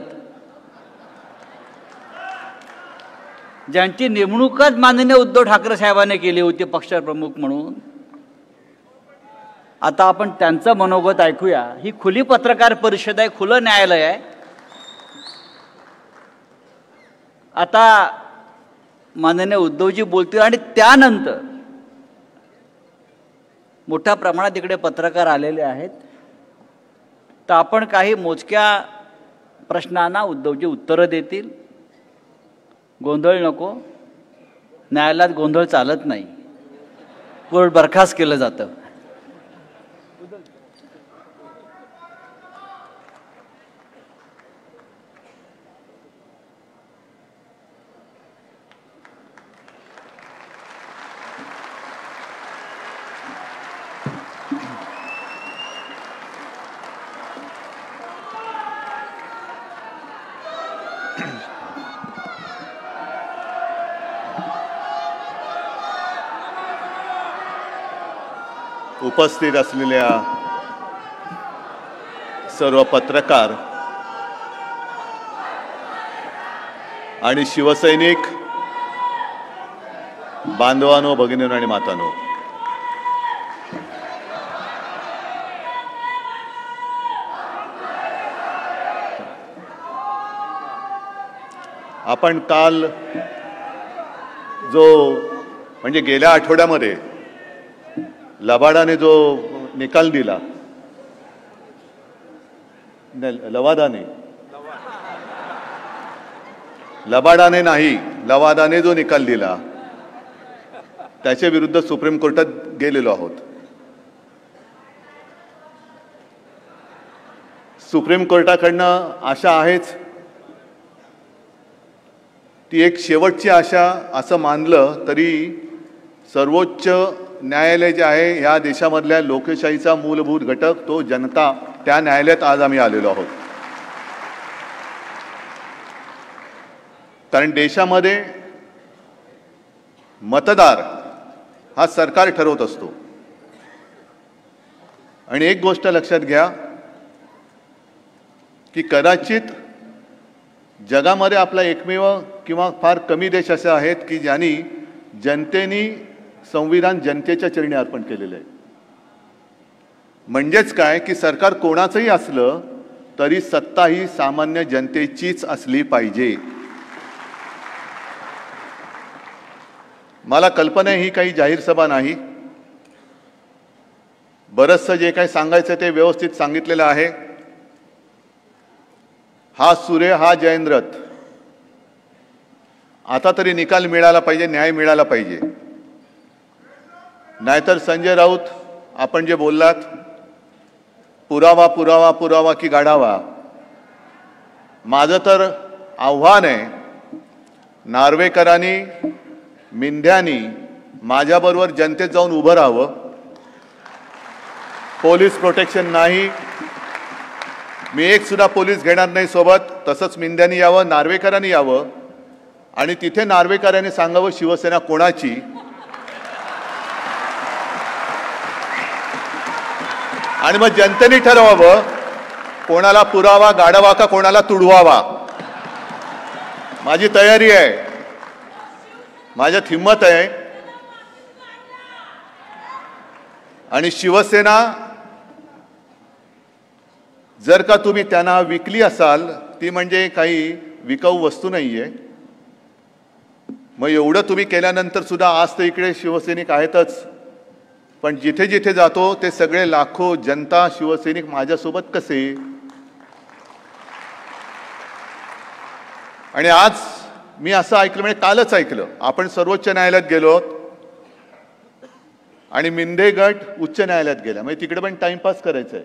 ज्यांची नेमणूकच माननीय उद्धव ठाकरे साहेबांनी केली होती पक्षप्रमुख म्हणून, आता आपण त्यांचं मनोगत ऐकूया। ही खुली पत्रकार परिषद आहे, खुलं न्यायालय आहे। आता माननीय उद्धवजी बोलतील आणि त्यानंतर मोठ्या प्रमाणात इकडे पत्रकार आलेले आहेत, तर आपण काही मोजक्या प्रश्नांना उद्धवजी उत्तरं देतील। गोंधळ नको, न्यायालयात गोंधळ चालत नाही, कोर्ट बरखास्त केलं जातं। उपस्थित असलेल्या सर्व पत्रकार आणि शिवसैनिक बांधवांनो, भगिनींनो आणि मातांनो, आपण काल जो म्हणजे गेल्या आठवड्यामध्ये लबाडाने जो निकाल दिला, लबाडाने नाही, लवादाने जो निकाल दिला त्याच्या विरुद्ध सुप्रीम कोर्टात गेलेलो आहोत. सुप्रीम कोर्टाकडनं आशा आहेच, ती एक शेवटची आशा असं मानलं तरी सर्वोच्च न्यायालय जे आहे ह्या देशामधल्या लोकशाहीचा मूलभूत घटक, तो जनता, त्या न्यायालयात आज आम्ही आलेलो आहोत. कारण देशामध्ये मतदार हा सरकार ठरवत असतो. आणि एक गोष्ट लक्षात घ्या की कदाचित जगामध्ये आपला एकमेव किंवा फार कमी देश असे आहेत की ज्यांनी जनतेने संविधान जनतेच्या चरणी अर्पण केलेलं आहे. म्हणजेच काय की सरकार कोणाचंही असलं तरी सत्ता ही सामान्य जनतेचीच असली पाहिजे. मला कल्पना ही काही जाहीर सभा नाही, बरंचसं जे काही सांगायचं ते व्यवस्थित सांगितलेलं आहे. हा सूर्य, हा जयेंद्रथ, आता तरी निकाल मिळाला पाहिजे, न्याय मिळाला पाहिजे. नाहीतर संजय राऊत, आपण जे बोललात, पुरावा पुरावा पुरावा की गाढावा, माझं तर आव्हान आहे, नार्वेकरांनी, मिंध्यानी माझ्याबरोबर जनतेत जाऊन उभं राहावं. पोलीस प्रोटेक्शन नाही, मी एक सुद्धा पोलीस घेणार नाही सोबत. तसंच मिंध्यानी यावं, नार्वेकरांनी यावं आणि तिथे नार्वेकरांनी सांगावं शिवसेना कोणाची. आणि मग जनतेने ठरवावं कोणाला पुरावा, गाढवा का कोणाला तुडवावा. माझी तयारी आहे, माझ्यात हिम्मत आहे. आणि शिवसेना जर का तुम्ही त्यांना विकली असाल, ती म्हणजे काही विकाऊ वस्तू नाहीये. मग एवढं तुम्ही केल्यानंतर सुद्धा आज तर इकडे शिवसैनिक आहेतच, पण जिथे जिथे जातो ते सगळे लाखो जनता शिवसैनिक माझ्यासोबत कसे. आणि आज मी असं ऐकलं, म्हणजे कालच ऐकलं, आपण सर्वोच्च न्यायालयात गेलो आणि मिंदे गट उच्च न्यायालयात गेला. म्हणजे तिकडे पण टाइमपास करायचा आहे.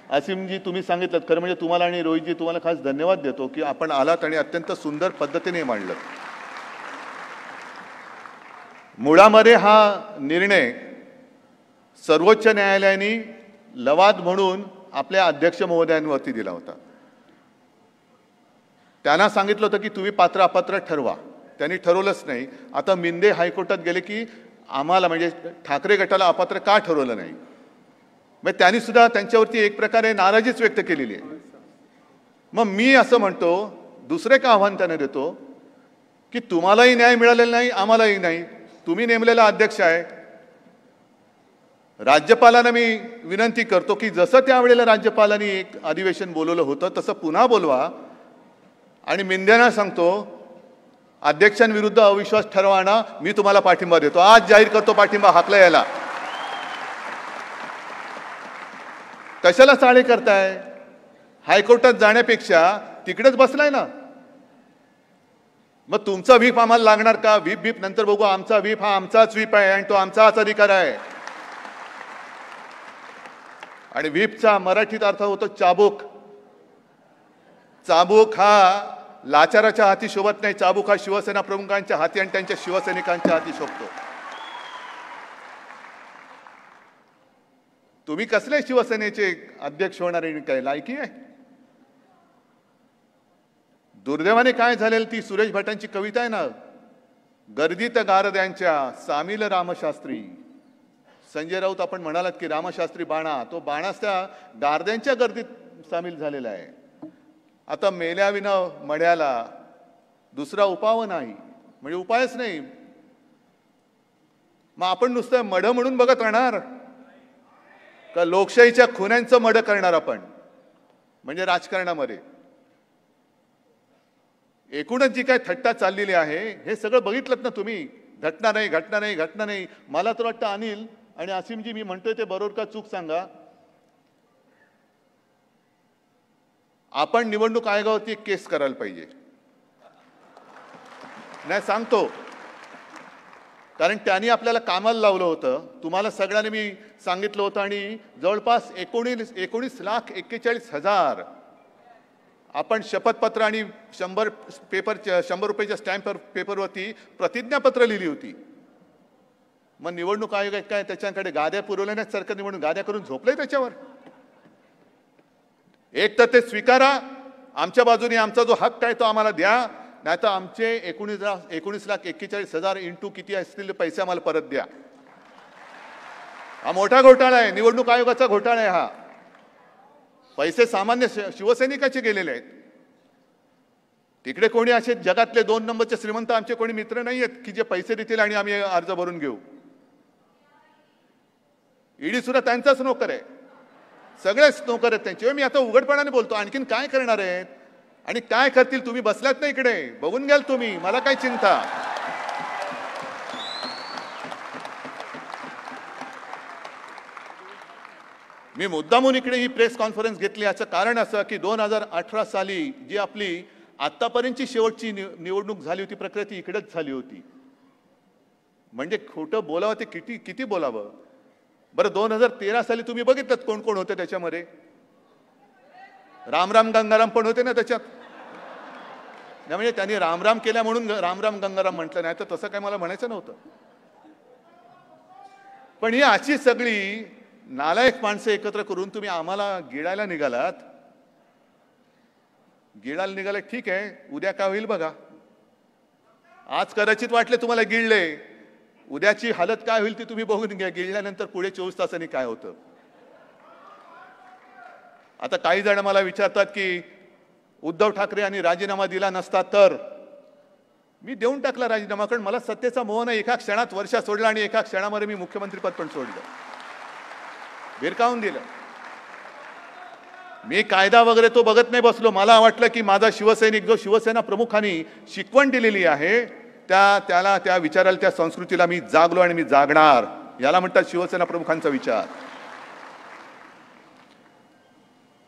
असीमजी तुम्ही सांगितलं, खरं म्हणजे तुम्हाला आणि रोहितजी तुम्हाला खास धन्यवाद देतो की आपण आलात आणि अत्यंत सुंदर पद्धतीने मांडलं. मुळामध्ये हा निर्णय सर्वोच्च न्यायालयाने लवाद म्हणून आपल्या अध्यक्ष महोदयांवरती दिला होता. त्यांना सांगितलं होतं की तुम्ही पात्र अपात्र ठरवा, त्यांनी ठरवलंच नाही. आता मिंदे हायकोर्टात गेले की आम्हाला म्हणजे ठाकरे गटाला अपात्र का ठरवलं नाही. मग त्यांनी सुद्धा त्यांच्यावरती एक प्रकारे नाराजीच व्यक्त केलेली आहे. मग मी असं म्हणतो, दुसरे का आव्हान त्यांना देतो की तुम्हालाही न्याय मिळालेला नाही, आम्हालाही नाही. तुम्ही नेमलेला अध्यक्ष आहे. राज्यपालांना मी विनंती करतो की जसं त्यावेळेला राज्यपालांनी एक अधिवेशन बोलवलं होतं तसं पुन्हा बोलवा. आणि मिंद्यांना सांगतो, अध्यक्षांविरुद्ध अविश्वास ठरवाना, मी तुम्हाला पाठिंबा देतो. आज जाहीर करतो पाठिंबा हाकला यायला. कशाला चाळे करताय? हायकोर्टात जाण्यापेक्षा तिकडेच बसलाय ना. मग तुमचा व्हीप आम्हाला लागणार का? व्हीप नंतर बघू. आमचा व्हीप हा आमचाच व्हीप आहे आणि तो आमचाच अधिकार आहे. आणि व्हीपचा मराठीत अर्थ होतो चाबूक. चाबूक हा लाचाराच्या हाती शोभत नाही. चाबूक हा शिवसेना प्रमुखांच्या हाती आणि त्यांच्या शिवसैनिकांच्या हाती शोभतो. तुम्ही कसले शिवसेनेचे अध्यक्ष होणारे काय लायकी आहे? दुर्दैवाने काय झालेलं, ती सुरेश भटांची कविता आहे ना, गर्दीत गारद्यांच्या सामील रामशास्त्री. संजय राऊत आपण म्हणालात की रामशास्त्री बाणा, तो बाणाच त्या गारद्यांच्या गर्दीत सामील झालेला आहे. आता मेल्याविना मड्याला दुसरा उपाव नाही, म्हणजे उपायच नाही. मग आपण नुसतं मढ म्हणून बघत राहणार का लोकशाहीच्या खुन्यांचं मढ करणार आपण? म्हणजे राजकारणामध्ये एकूणच जी काय थट्टा चाललेली आहे हे सगळं बघितलं ना तुम्ही. घटना नाही, घटना नाही, घटना नाही. मला तर वाटतं अनिल आणि आसिमजी, मी म्हणतोय ते बरोबर का चूक सांगा, आपण निवडणूक आयोगावरती एक केस करायला पाहिजे. नाही सांगतो, कारण त्यांनी आपल्याला कामाला लावलं होतं. तुम्हाला सगळ्यांनी मी सांगितलं होतं आणि जवळपास 19,41,41,000 आपण शपथपत्र आणि 100 रुपयाच्या स्टॅम्प पेपरवरती प्रतिज्ञापत्र लिहिली होती. मग निवडणूक आयोग काय त्याच्याकडे गाद्या पुरवल्या नाही? सरकार निवडणूक गाद्या करून झोपलंय त्याच्यावर. एक तर ते स्वीकारा, आमच्या बाजूने आमचा जो हक्क आहे तो आम्हाला द्या, नाही तर आमचे 19,41,000 इंटू किती असतील पैसे आम्हाला परत द्या. हा मोठा घोटाळा आहे, निवडणूक आयोगाचा घोटाळा आहे हा. पैसे सामान्य शिवसैनिकाचे गेलेले आहेत. तिकडे कोणी असे जगातले 2 नंबरचे श्रीमंत आमचे कोणी मित्र नाही आहेत की जे पैसे देतील आणि आम्ही अर्ज भरून घेऊ. ईडी सुद्धा त्यांचाच नोकर आहे, सगळेच नोकर आहेत त्यांचे. मी आता उघडपणाने बोलतो, आणखीन काय करणार आहेत आणि काय करतील? तुम्ही बसलात ना इकडे, बघून घ्याल तुम्ही, मला काय चिंता. मी मुद्दामून इकडे ही प्रेस कॉन्फरन्स घेतली याचं कारण असं की 2018 साली जी आपली आतापर्यंतची शेवटची निवडणूक झाली होती प्रक्रिया ती इकडेच झाली होती. म्हणजे खोटं बोलावं ते किती बोलावं. बरं 2013 साली तुम्ही बघितलं कोण कोण होते त्याच्यामध्ये? रामराम गंगाराम पण होते ना त्याच्यात. नाही म्हणजे त्यांनी रामराम केल्या म्हणून रामराम गंगाराम म्हटलं, नाही तर तसं काय मला म्हणायचं नव्हतं. पण ही अशी सगळी नालायक माणसं एकत्र करून तुम्ही आम्हाला गिळायला निघालात. गिळायला निघाले ठीक आहे, उद्या काय होईल बघा. आज कदाचित वाटले तुम्हाला गिळले, उद्याची हालत काय होईल ती तुम्ही बघून घ्या. गिळल्यानंतर पुढे 24 तासांनी काय होतं. आता काही जण मला विचारतात की उद्धव ठाकरे यांनी राजीनामा दिला नसता तर. मी देऊन टाकला राजीनामा, कारण मला सत्तेचा मोह नाही. एका क्षणात वर्षा सोडला आणि एका क्षणामध्ये मी मुख्यमंत्रीपद पण सोडलं, भिरकावून दिलं. मी कायदा वगैरे तो बघत नाही बसलो. मला वाटलं की माझा शिवसैनिक जो शिवसेना प्रमुखांनी शिकवण दिलेली आहे त्याला त्या विचाराला त्या संस्कृतीला मी जागलो आणि मी जागणार. याला म्हणतात शिवसेना प्रमुखांचा विचार.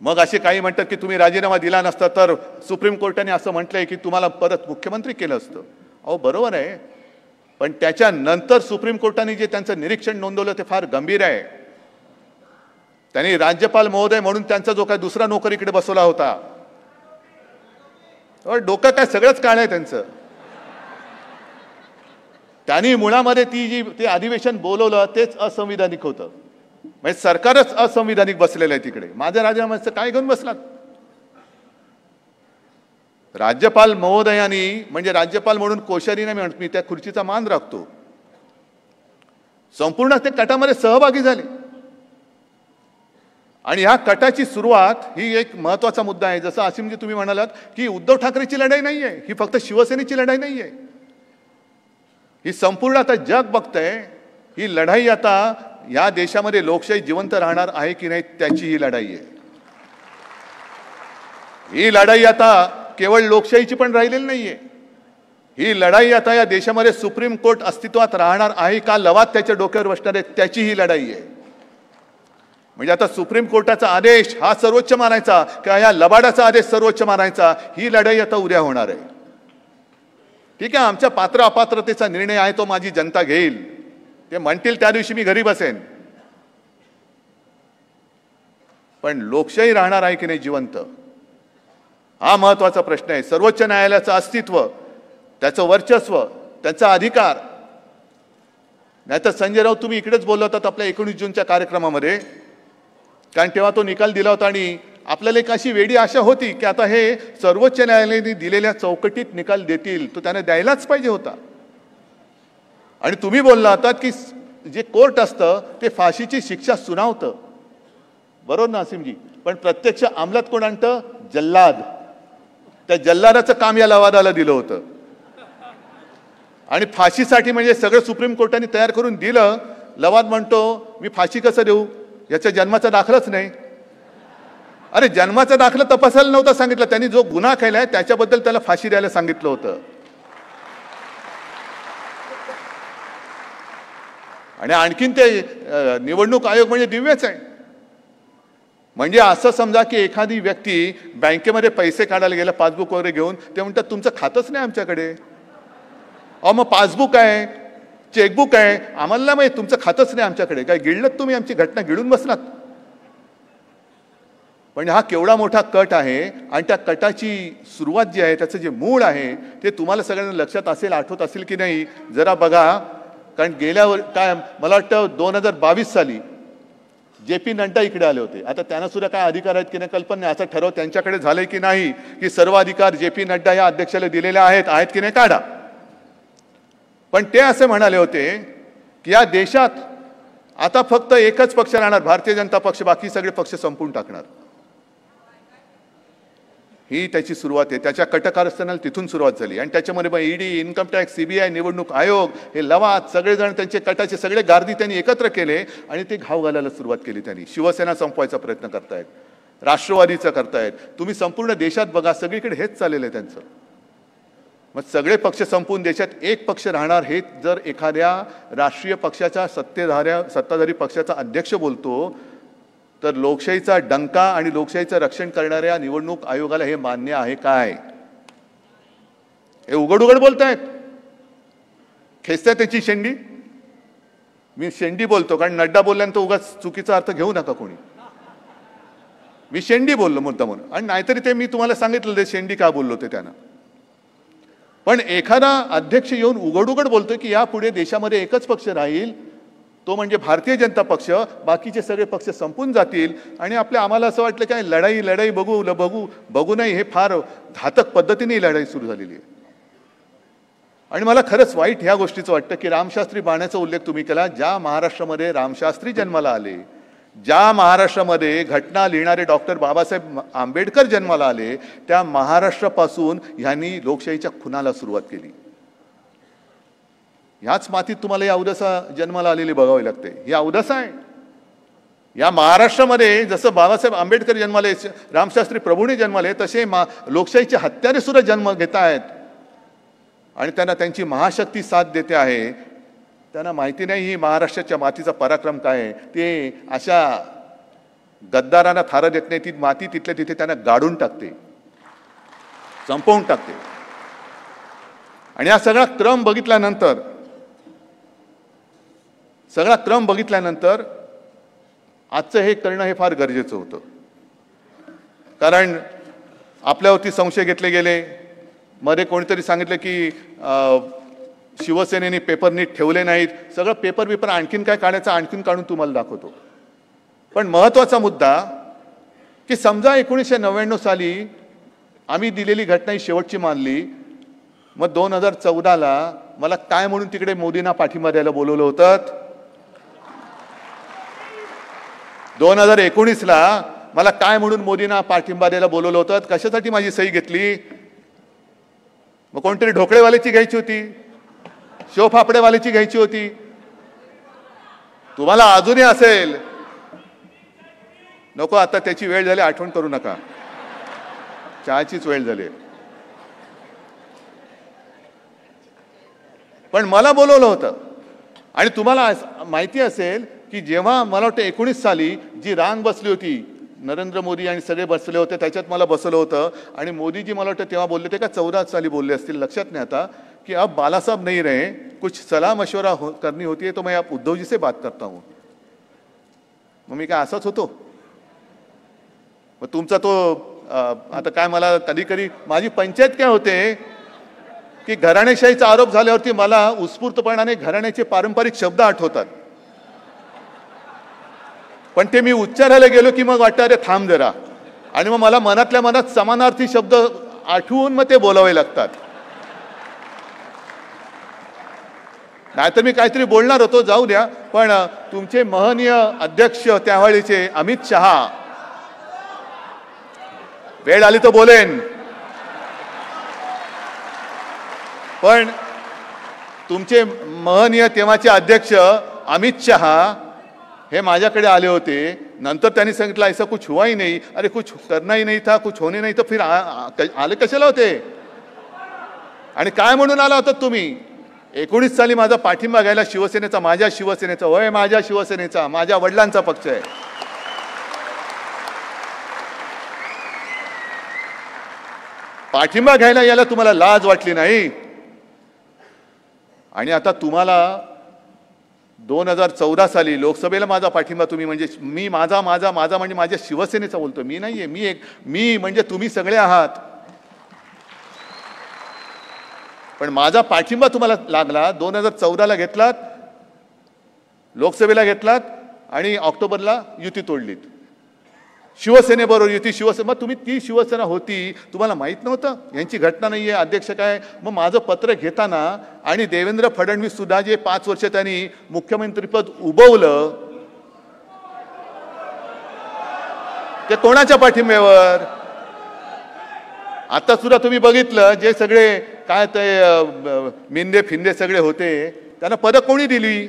मग असे काही म्हणतात की तुम्ही राजीनामा दिला नसता तर सुप्रीम कोर्टाने असं म्हटलंय की तुम्हाला परत मुख्यमंत्री केलं असतं. अहो बरोबर आहे, पण त्याच्यानंतर सुप्रीम कोर्टाने जे त्यांचं निरीक्षण नोंदवलं ते फार गंभीर आहे. त्यांनी राज्यपाल महोदय म्हणून त्यांचा जो काय दुसरा नोकर इकडे बसवला होता, डोकं काय सगळंच काळ आहे त्यांचं. त्यांनी मुळामध्ये ते अधिवेशन बोलवलं तेच असंविधानिक होतं. म्हणजे सरकारच असंविधानिक बसलेलं आहे तिकडे. माझ्या राजीनाम्याचं काय घेऊन बसलात? राज्यपाल महोदयांनी, म्हणजे राज्यपाल म्हणून कोश्यारी नाही म्हणत मी, त्या खुर्चीचा मान राखतो, संपूर्ण ते कटामध्ये सहभागी झाले. आणि ह्या कटाची सुरुवात ही एक महत्वाचा मुद्दा आहे. जसं आसिमजी तुम्ही म्हणालात की उद्धव ठाकरेची लढाई नाही आहे, ही फक्त शिवसेनेची लढाई नाही आहे. ही संपूर्ण आता जग बघतंय. ही लढाई आता या देशामध्ये लोकशाही जिवंत राहणार आहे की नाही त्याची ही लढाई आहे. ही लढाई आता केवळ लोकशाहीची पण राहिलेली नाहीये. ही लढाई आता या देशामध्ये सुप्रीम कोर्ट अस्तित्वात राहणार आहे का लवाद त्याच्या डोक्यावर बसणार आहे त्याची ही लढाई आहे. म्हणजे आता सुप्रीम कोर्टाचा आदेश हा सर्वोच्च मानायचा किंवा या लबाडाचा आदेश सर्वोच्च मानायचा, ही लढाई आता उद्या होणार आहे. ठीक आहे, आमच्या पात्र अपात्रतेचा निर्णय आहे तो माझी जनता घेईल. ते म्हणतील त्या दिवशी मी घरी बसेन. पण लोकशाही राहणार आहे की नाही जिवंत, हा महत्वाचा प्रश्न आहे. सर्वोच्च न्यायालयाचं अस्तित्व, त्याचं वर्चस्व, त्याचा अधिकार. नाहीतर संजय राऊत तुम्ही इकडेच बोलला होतात आपल्या 19 जूनच्या कार्यक्रमामध्ये, कारण तेव्हा तो निकाल दिला होता आणि आपल्याला एक अशी वेडी आशा होती की आता हे सर्वोच्च न्यायालयाने दिलेल्या चौकटीत निकाल देतील, तो त्याने द्यायलाच पाहिजे होता. आणि तुम्ही बोलला होतात की जे कोर्ट असतं ते फाशीची शिक्षा सुनावतं, बरोबर ना असीमजी? पण प्रत्यक्ष अंमलात कोण आणतं? जल्लाद. त्या जल्लादाचं काम या लवादाला दिलं होतं. आणि फाशीसाठी म्हणजे सगळं सुप्रीम कोर्टाने तयार करून दिलं. लवाद म्हणतो मी फाशी कसं देऊ, याच्या जन्माचा दाखलाच नाही. अरे जन्माचा दाखला तपासायला नव्हता सांगितलं, त्यांनी जो गुन्हा केलाय त्याच्याबद्दल त्याला फाशी द्यायला सांगितलं होतं. आणि आणखीन ते निवडणूक आयोग म्हणजे दिव्यच आहे. म्हणजे असं समजा की एखादी व्यक्ती बँकेमध्ये पैसे काढायला गेला पासबुक वगैरे घेऊन, ते म्हणतात तुमचं खातंच नाही आमच्याकडे. अहो मग पासबुक आहे, चेकबुक आहे, आम्हाला नाही माहिती, तुमचं खातंच नाही आमच्याकडे. काय गिळलं तुम्ही आमची घटना गिळून बसलात. म्हणजे हा केवढा मोठा कट आहे. आणि त्या कटाची सुरुवात जी आहे, त्याचं जे मूळ आहे ते तुम्हाला सगळ्यांना लक्षात असेल, आठवत असेल की नाही जरा बघा. कारण गेल्यावर काय मला वाटतं 2022 साली JP नड्डा इकडे आले होते. आता त्यांना सुद्धा काय अधिकार आहेत की नाही कल्पना नाही. असा ठराव त्यांच्याकडे झाले की नाही की सर्व अधिकार JP नड्डा या अध्यक्षाला दिलेले आहेत की नाही काढा. पण ते असे म्हणाले होते की या देशात आता फक्त एकच पक्ष राहणार, भारतीय जनता पक्ष, बाकी सगळे पक्ष संपून टाकणार. ही त्याची सुरुवात आहे. त्याच्या कटकारस्थानाला तिथून सुरुवात झाली. आणि त्याच्यामध्ये मग ED, इन्कम टॅक्स, CBI, निवडणूक आयोग, हे लवाद सगळेजण त्यांचे कटाचे सगळे गार्दी त्यांनी एकत्र केले आणि ते घाव घालायला सुरुवात केली. त्यांनी शिवसेना संपवायचा प्रयत्न करतायत, राष्ट्रवादीचा करतायत. तुम्ही संपूर्ण देशात बघा, सगळीकडे हेच चाललेलं आहे त्यांचं. मग सगळे पक्ष संपून देशात एक पक्ष राहणार हे जर एखाद्या राष्ट्रीय पक्षाच्या सत्ताधारी पक्षाचा अध्यक्ष बोलतो, तर लोकशाहीचा डंका आणि लोकशाहीचं रक्षण करणाऱ्या निवडणूक आयोगाला हे मान्य आहे काय? हे उघड उघड बोलतायत. खेचताय त्याची शेंडी. मी शेंडी बोलतो कारण नड्डा बोलल्यानंतर उगाच चुकीचा अर्थ घेऊ नका कोणी. मी शेंडी बोललो मुद्दा म्हणून. आणि नाहीतरी ते मी तुम्हाला सांगितलं ते शेंडी का बोललो ते त्यानं. पण एखादा अध्यक्ष येऊन उघड उघड बोलतोय की यापुढे देशामध्ये एकच पक्ष राहील, तो म्हणजे भारतीय जनता पक्ष, बाकीचे सगळे पक्ष संपून जातील. आणि आम्हाला असं वाटलं काय लढाई बघू नाही. हे फार घातक पद्धतीने लढाई सुरू झालेली आहे. आणि मला खरंच वाईट ह्या गोष्टीचं वाटतं की रामशास्त्री बाण्याचा उल्लेख तुम्ही केला. ज्या महाराष्ट्रामध्ये रामशास्त्री जन्माला आले, ज्या महाराष्ट्रामध्ये घटना लिहिणारे डॉक्टर बाबासाहेब आंबेडकर जन्माला आले, त्या महाराष्ट्रापासून ह्यांनी लोकशाहीच्या खुनाला सुरुवात केली. ह्याच मातीत तुम्हाला या अवदसा जन्माला आलेली बघावी लागते. ही अवदसा आहे. या महाराष्ट्रामध्ये जसं बाबासाहेब आंबेडकर जन्माले, रामशास्त्री प्रभूने जन्माले, तसे लोकशाहीचे हत्यारे सुद्धा जन्म घेत आहेत. आणि त्यांना त्यांची महाशक्ती साथ देते आहे. त्यांना माहिती नाही ही महाराष्ट्राच्या मातीचा पराक्रम काय आहे. ते अशा गद्दारांना थारा देत नाही. ती माती तिथल्या तिथे त्यांना गाडून टाकते, संपवून टाकते. आणि हा सगळा क्रम बघितल्यानंतर आजचं हे करणं हे फार गरजेचं होतं. कारण आपल्यावरती संशय घेतले गेले. मध्ये कोणीतरी सांगितलं की शिवसेनेने पेपर नीट ठेवले नाहीत. सगळं पेपर आणखीन काय काढायचं, आणखीन काढून तुम्हाला दाखवतो. पण महत्त्वाचा मुद्दा की समजा 1999 साली आम्ही दिलेली घटना ही शेवटची मानली. मग 2014ला मला काय म्हणून तिकडे मोदींना पाठिंबा द्यायला बोलवलं होतं? 2019ला मला काय म्हणून मोदींना पाठिंबा द्यायला बोलवलं होतं? कशासाठी माझी सही घेतली? मग कोणतरी ढोकळेवाल्याची घ्यायची होती, शेवफाफडेवाल्याची घ्यायची होती. तुम्हाला अजूनही असेल, नको आता त्याची वेळ झाली, आठवण करू नका, चहाचीच वेळ झाली. पण मला बोलवलं होतं. आणि तुम्हाला माहिती असेल की जेव्हा मला वाटतं 19 साली जी रांग बसली होती, नरेंद्र मोदी आणि सगळे बसले होते, त्याच्यात मला बसवलं होतं. आणि मोदीजी मला वाटतं तेव्हा बोलले ते का 14 साली बोलले असतील, लक्षात नाही आता, कि अब बाला साहब नहीं रहे, कुछ सलाह मशवरा करनी होती है तो मैं आप उद्धव जी से बात करता हूँ. मग मी काय असाच होतो? मग तुमचा तो आता काय, मला कधी कधी माझी पंचायत काय होते की घराणेशाहीचा आरोप झाल्यावरती मला उत्स्फूर्तपणाने घराण्याचे पारंपरिक शब्द आठवतात. पण ते मी उच्चारायला गेलो की मग वाटतं अरे थांब जरा. आणि मग मला मनातल्या मनात समानार्थी शब्द आठवून मग ते बोलावे लागतात. नाहीतर मी काहीतरी बोलणार होतो, जाऊ द्या. पण तुमचे महनीय अध्यक्ष त्यावेळीचे अमित शहा, वेळ आली तर बोलेन, पण तुमचे महनीय तेव्हाचे अध्यक्ष अमित शहा हे माझ्याकडे आले होते. नंतर त्यांनी सांगितलं ऐसा कुछ हुआ ही नहीं. अरे कुछ करना ही नहीं था, कुछ होने नहीं तो फिर आले कशाला होते? आणि काय म्हणून आला होता तुम्ही? 19 साली माझा पाठिंबा घ्यायला शिवसेनेचा, माझ्या शिवसेनेचा, होय माझ्या शिवसेनेचा, माझ्या वडिलांचा पक्ष आहे. पाठिंबा घ्यायला याला तुम्हाला लाज वाटली नाही. आणि आता तुम्हाला 2014 साली लोकसभेला माझा पाठिंबा तुम्ही म्हणजे मी माझा म्हणजे माझ्या शिवसेनेचा बोलतो. मी नाहीये, मी म्हणजे तुम्ही सगळे आहात. पण माझा पाठिंबा तुम्हाला लागला. 2014ला घेतलात, लोकसभेला घेतलात आणि ऑक्टोबरला युती तोडलीत. शिवसेनेबरोबर युती, मग तुम्ही ती शिवसेना होती, तुम्हाला माहित नव्हतं यांची घटना नाहीये, अध्यक्ष काय. मग माझं पत्र घेताना आणि देवेंद्र फडणवीस सुद्धा जे 5 वर्ष त्यांनी मुख्यमंत्रीपद उभवलं ते कोणाच्या पाठिंब्यावर? आता सुद्धा तुम्ही बघितलं जे सगळे काय ते मिंदे फिंदे सगळे होते त्यांना पदं कोणी दिली?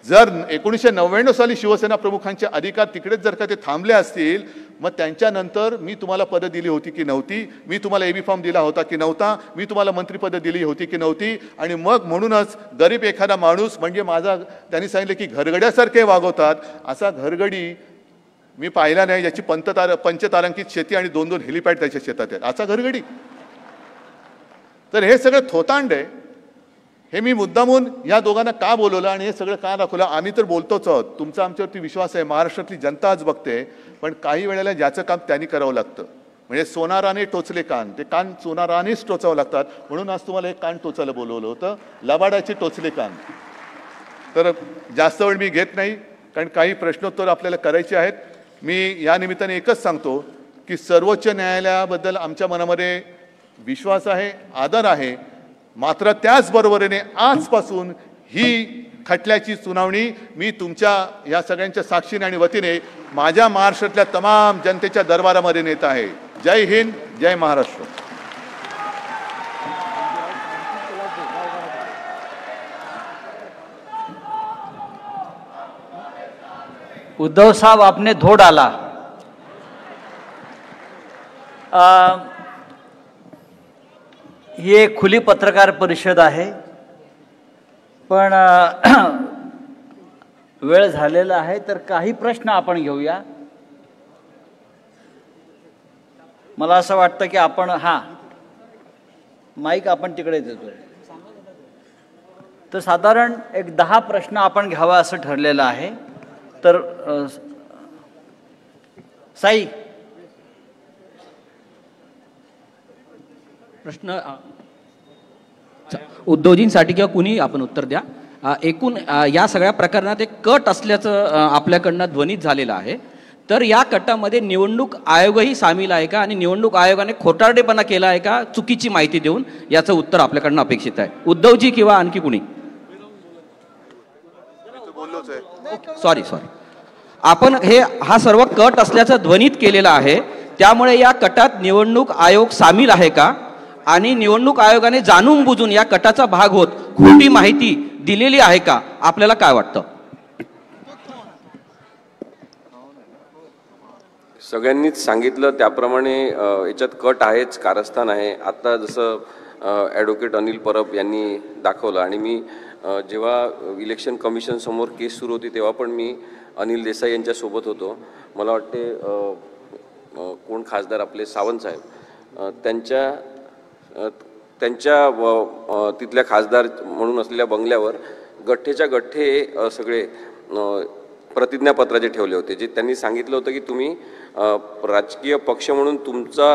जर 1999 साली शिवसेना प्रमुखांचे अधिकार तिकडेच जर का ते थांबले असतील, मग त्यांच्यानंतर मी तुम्हाला पदं दिली होती की नव्हती? मी तुम्हाला एबी फॉर्म दिला होता की नव्हता? मी तुम्हाला मंत्रिपदं दिली होती की नव्हती? आणि मग म्हणूनच गरीब एखादा माणूस म्हणजे माझा, त्यांनी सांगितलं की घरगड्यासारखे वागवतात, असा घरगडी मी पाहिला नाही ज्याची पंचतारांकित शेती आणि 2-2 हेलिपॅड त्याच्या शेतात आहेत, असा घरगडी. तर हे सगळं थोतांड आहे. हे मी मुद्दामून या दोघांना का बोलवलं आणि हे सगळं का दाखवलं? आम्ही तर बोलतोच आहोत, तुमचा आमच्यावरती विश्वास आहे, महाराष्ट्रातली जनता आज बघते. पण काही वेळेला ज्याचं काम त्यांनी करावं लागतं. म्हणजे सोनाराने टोचले कान, ते कान सोनारानेच टोचावं लागतात. म्हणून आज तुम्हाला एक कान टोचायला बोलवलं होतं, लबाडाचे टोचले कान. तर जास्त वेळ मी घेत नाही, कारण काही प्रश्नोत्तर आपल्याला करायचे आहेत. मी या निमित्ताने एकच सांगतो की सर्वोच्च न्यायालयाबद्दल आमच्या मनामध्ये विश्वास आहे, आदर आहे. मात्र त्याचबरोबरीने आजपासून ही खटल्याची सुनावणी मी तुमच्या या सगळ्यांच्या साक्षीने आणि वतीने माझ्या महाराष्ट्रातल्या तमाम जनतेच्या दरबारामध्ये नेत आहे. जय हिंद, जय महाराष्ट्र. उद्धव साहब आपने धो डाला. ही एक खुली पत्रकार परिषद आहे, पण वेळ झालेला आहे, तर काही प्रश्न आपण घेऊया. मला असं वाटतं की आपण माईक आपण तिकडे देतोय, तर साधारण एक 10 प्रश्न आपण घ्यावा असं ठरलेलं आहे. तर साई, प्रश्न उद्धवजींसाठी किंवा कुणी आपण उत्तर द्या. एकूण या सगळ्या प्रकरणात एक कट असल्याचं आपल्याकडनं ध्वनित झालेलं आहे. तर या कटामध्ये निवडणूक आयोगही सामील आहे का आणि निवडणूक आयोगाने खोटारडेपणा केला आहे का, चुकीची माहिती देऊन? याचं उत्तर आपल्याकडनं अपेक्षित आहे. उद्धवजी किंवा आणखी कुणी? सॉरी आपण हा सर्व कट असल्याचं ध्वनित केलेलं आहे, त्यामुळे या कटात निवडणूक आयोग सामील आहे का आणि निवडणूक आयोगाने जाणून बुजून या कटाचा भाग होत खोटी माहिती दिलेली आहे का? आपल्याला काय वाटतं? सगळ्यांनीच सांगितलं त्याप्रमाणे याच्यात कट आहेच, कारस्थान आहे. आता जसं ॲडव्होकेट अनिल परब यांनी दाखवलं आणि मी जेव्हा इलेक्शन कमिशन समोर केस सुरू होती तेव्हा पण मी अनिल देसाई यांच्यासोबत होतो. मला वाटते कोण खासदार आपले सावंत साहेब, त्यांच्या तिथल्या खासदार म्हणून असलेल्या बंगल्यावर गठ्ठेच्या गठ्ठे सगळे प्रतिज्ञापत्राचे ठेवले होते, जे त्यांनी सांगितलं होतं की तुम्ही राजकीय पक्ष म्हणून तुमचा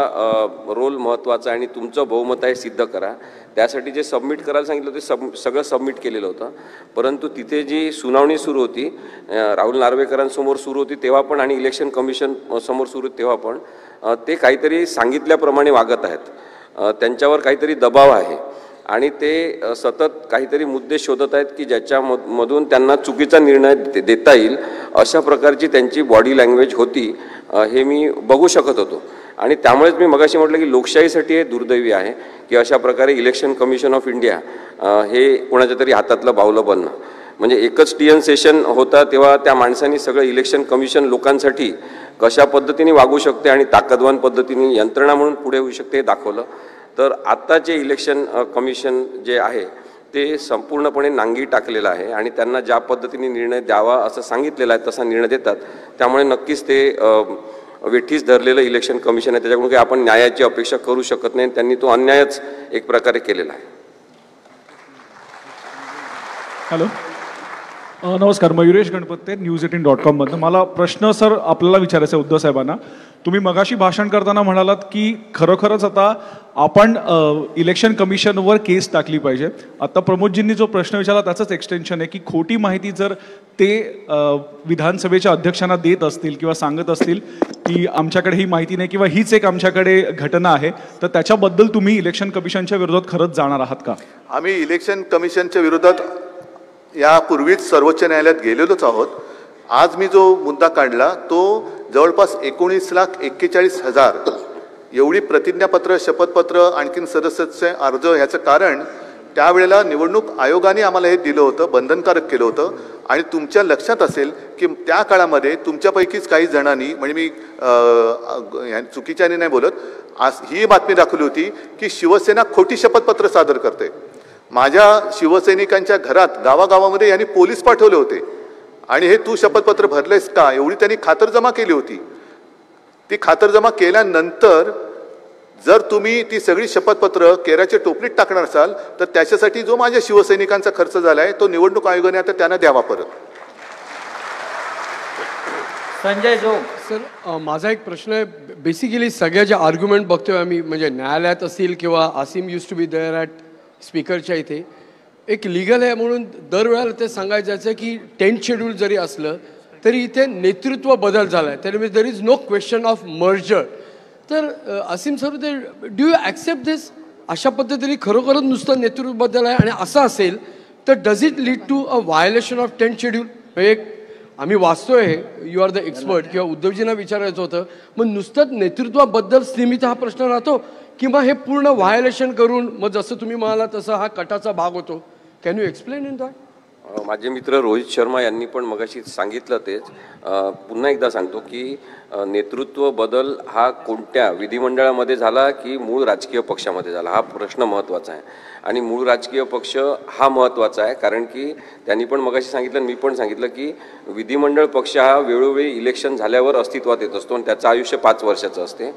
रोल महत्त्वाचा आणि तुमचं बहुमत आहे सिद्ध करा. त्यासाठी जे सबमिट करायला सांगितलं ते सगळं सबमिट केलेलं होतं. परंतु तिथे जी सुनावणी सुरू होती, राहुल नार्वेकरांसमोर सुरू होती तेव्हा पण आणि इलेक्शन कमिशन समोर सुरू होती तेव्हा पण ते काहीतरी सांगितल्याप्रमाणे वागत आहेत. त्यांच्यावर काहीतरी दबाव आहे आणि ते सतत काहीतरी मुद्दे शोधत आहेत की ज्याच्यामधून त्यांना चुकीचा निर्णय देता येईल अशा प्रकारची त्यांची बॉडी लँग्वेज होती, हे मी बघू शकत होतो. आणि त्यामुळेच मी मगाशी म्हटलं की लोकशाहीसाठी हे दुर्दैवी आहे की अशा प्रकारे इलेक्शन कमिशन ऑफ इंडिया हे कोणाच्या तरी हातातलं बावलं बनणं. म्हणजे एकच TN सेशन होता तेव्हा त्या माणसांनी सगळं इलेक्शन कमिशन लोकांसाठी कशा पद्धतीने वागू शकते आणि ताकदवान पद्धतीने यंत्रणा म्हणून पुढे होऊ शकते हे दाखवलं. तर आत्ताचे इलेक्शन कमिशन जे आहे ते संपूर्णपणे नांगी टाकलेलं आहे आणि त्यांना ज्या पद्धतीने निर्णय द्यावा असं सांगितलेलं आहे तसा निर्णय देतात. त्यामुळे नक्कीच ते वेठीस धरलेलं इलेक्शन कमिशन आहे, त्याच्याकडून काही आपण न्यायाची अपेक्षा करू शकत नाही. त्यांनी तो अन्यायच एक प्रकारे केलेला आहे. हॅलो, नमस्कार. मयुरेश गणपते, news18.com मधनं. मला प्रश्न सर आपल्याला विचारायचा आहे उद्धव साहेबांना. तुम्ही मगाशी भाषण करताना म्हणालात की खरोखरच आता आपण इलेक्शन कमिशनवर केस टाकली पाहिजे. आता प्रमोदजींनी जो प्रश्न विचारला त्याचंच एक्सटेन्शन आहे की खोटी माहिती जर ते विधानसभेच्या अध्यक्षांना देत असतील किंवा सांगत असतील की आमच्याकडे ही माहिती नाही किंवा हीच एक आमच्याकडे घटना आहे, तर त्याच्याबद्दल तुम्ही इलेक्शन कमिशनच्या विरोधात खरंच जाणार आहात का? आम्ही इलेक्शन कमिशनच्या विरोधात यापूर्वीच सर्वोच्च न्यायालयात गेलेलोच आहोत. आज मी जो मुद्दा काढला तो जवळपास 19,41,000 एवढी प्रतिज्ञापत्र, शपथपत्र, आणखीन सदस्याचे अर्ज. ह्याचं कारण त्यावेळेला निवडणूक आयोगाने आम्हाला हे दिलं होतं, बंधनकारक केलं होतं. आणि तुमच्या लक्षात असेल की त्या काळामध्ये तुमच्यापैकीच काही जणांनी, म्हणजे मी चुकीच्याने नाही बोलत, आज ही बातमी दाखवली होती की शिवसेना खोटी शपथपत्र सादर करते. माझ्या शिवसैनिकांच्या घरात गावागावामध्ये यांनी पोलीस पाठवले होते आणि हे तू शपथपत्र भरलेस का एवढी त्यांनी खातरजमा केली होती. ती खातरजमा केल्यानंतर जर तुम्ही ती सगळी शपथपत्र केराच्या टोपलीत टाकणार असाल तर त्याच्यासाठी जो माझ्या शिवसैनिकांचा खर्च झाला आहे तो निवडणूक आयोगाने आता त्यांना द्यावा परत. संजय जोग. सर, माझा एक प्रश्न आहे. बेसिकली सगळ्या ज्या आर्ग्युमेंट बघतोय आम्ही, म्हणजे न्यायालयात असतील किंवा Asim used to be there at स्पीकरच्या इथे, एक लिगल आहे म्हणून दरवेळेला ते सांगायचं की 10th शेड्यूल जरी असलं तरी इथे नेतृत्व बदल झाला आहे, त्यामुळे there is no question of merger. तर Aseem sir, do you accept this? अशा पद्धतीने खरोखरच नुसतं नेतृत्व बदल आहे आणि असं असेल तर does it lead to a violation of 10th schedule? एक आम्ही वाचतोय, यू आर द एक्सपर्ट, किंवा उद्धवजींना विचारायचं होतं, मग नुसतंच नेतृत्वाबद्दल सीमित हा प्रश्न राहतो किंवा हे पूर्ण व्हायोलेशन करून मग जसं तुम्ही म्हणाला तसं हा कटाचा भाग होतो? Can you explain in that? माझे मित्र रोहित शर्मा यांनी पण मगाशी सांगितलं तेच. पुन्हा एकदा सांगतो की नेतृत्व बदल हा कोणत्या विधिमंडळामध्ये झाला की मूळ राजकीय पक्षामध्ये झाला हा प्रश्न महत्त्वाचा आहे. आणि मूळ राजकीय पक्ष हा महत्त्वाचा आहे कारण की त्यांनी पण मगाशी सांगितलं, मी पण सांगितलं की विधिमंडळ पक्ष हा वेळोवेळी इलेक्शन झाल्यावर अस्तित्वात येत असतो आणि त्याचं आयुष्य 5 वर्षाचं असते,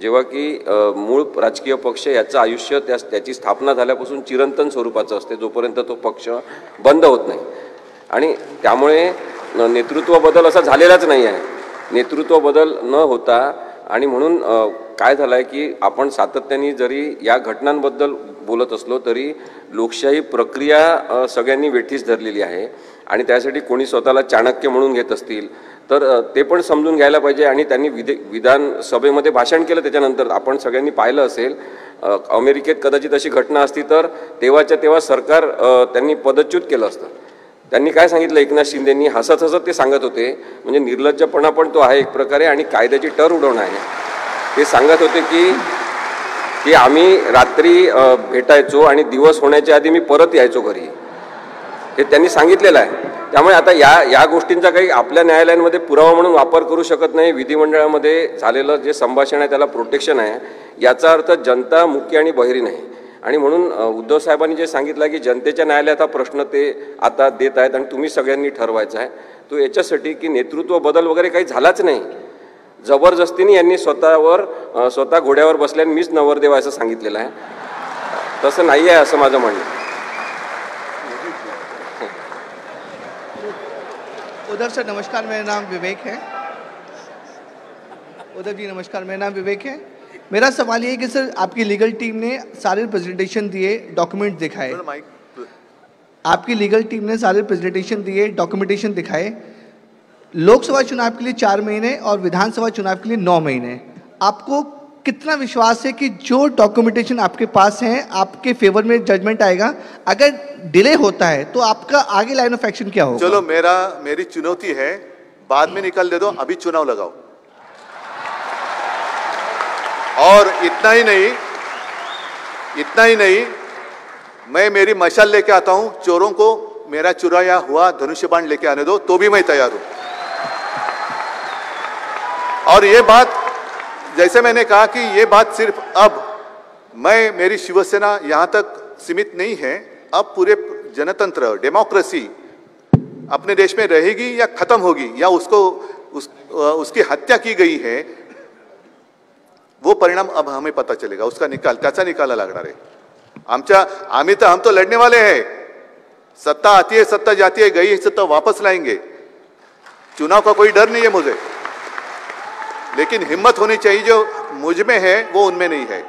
जेव्हा की मूळ राजकीय पक्ष याचं आयुष्य त्याची स्थापना झाल्यापासून चिरंतन स्वरूपाचं असते, जोपर्यंत तो पक्ष बंद होत नाही. आणि त्यामुळे नेतृत्व बदल असा झालेलाच नाही आहे. नेतृत्व बदल न होता आणि म्हणून काय झालं आहे की आपण सातत्याने जरी या घटनांबद्दल बोलत असलो तरी लोकशाही प्रक्रिया सगळ्यांनी वेठीस धरलेली आहे आणि त्यासाठी कोणी स्वतःला चाणक्य म्हणून घेत असतील तर ते पण समजून घ्यायला पाहिजे. आणि त्यांनी विधानसभेमध्ये भाषण केलं, त्याच्यानंतर आपण सगळ्यांनी पाहिलं असेल अमेरिकेत कदाचित अशी घटना असती तर तेव्हाच्या तेव्हा सरकार त्यांनी पदच्युत केलं असतं. त्यांनी काय सांगितलं, एकनाथ शिंदेंनी हसत हसत ते सांगत होते, म्हणजे निर्लज्जपणा पण तो आहे एक प्रकारे आणि कायद्याची टर उडवणं आहे. ते सांगत होते की आम्ही रात्री भेटायचो आणि दिवस होण्याच्या आधी मी परत यायचो घरी, हे त्यांनी सांगितलेलं आहे. त्यामुळे आता या गोष्टींचा काही आपल्या न्यायालयांमध्ये पुरावा म्हणून वापर करू शकत नाही. विधिमंडळामध्ये झालेलं जे संभाषण आहे त्याला प्रोटेक्शन आहे, याचा अर्थ जनता मुकी आणि बहिरी नाही. आणि म्हणून उद्धव साहेबांनी जे सांगितलं की जनतेच्या न्यायालयात हा प्रश्न ते आता देत आहेत आणि तुम्ही सगळ्यांनी ठरवायचा आहे, तो याच्यासाठी की नेतृत्व बदल वगैरे काही झालाच नाही. जबरदस्तीने यांनी स्वतः घोड्यावर बसल्याने मीच नवरदेव असं सांगितलेलं आहे, तसं नाही आहे असं माझं म्हणणं. उद्धव सर नमस्कार, मेरा नाम विवेक है. उद्धव जी नमस्कार, मेरा नाम विवेक है. मेरा सवाल ये है कि सर आपकी लीगल टीम ने सारे प्रेजेंटेशन दिए, डॉक्यूमेंट दिखाए, आपकी लीगल टीम ने सारे प्रेजेंटेशन दिए, डॉक्यूमेंटेशन दिखाए. लोकसभा चुनाव के लिए 4 महीने और विधानसभा चुनाव के लिए 9 महीने. आपको कितना विश्वास है कि जो डॉक्यूमेंटेशन आपके पास हैं आपके फेवर में जजमेंट आएगा? अगर डिले होता है तो आपका आगे लाइन ऑफ एक्शन क्या होगा? चलो मेरी चुनौती है, बाद में निकाल दे दो, अभी चुनाव लगाओ. और इतना ही नहीं, मैं मेरी मशाल लेके आता हूं, चोरों को मेरा चुराया हुआ धनुष्य बाण लेके आने दो, तो भी मैं तैयार हूं। और ये बात, जैसे मैंने कहा कि ये बात सिर्फ अब मेरी शिवसेना यहां तक सीमित नहीं है, अब पूरे जनतंत्र, डेमोक्रेसी अपने देश में रहेगी या खत्म होगी या उसकी हत्या की गई है, वो परिणाम अब हमें पता चलेगा, उसका निकाल त्याचा निकाला लागणार आहे। हम तो लड़ने वाले हैं, सत्ता आती है सत्ता जाती है, गई सत्ता वापस लाएंगे, चुनाव का कोई डर नहीं है मुझे, लेकिन हिम्मत होनी चाहिए, जो मुझ में है वो उनमें नहीं है।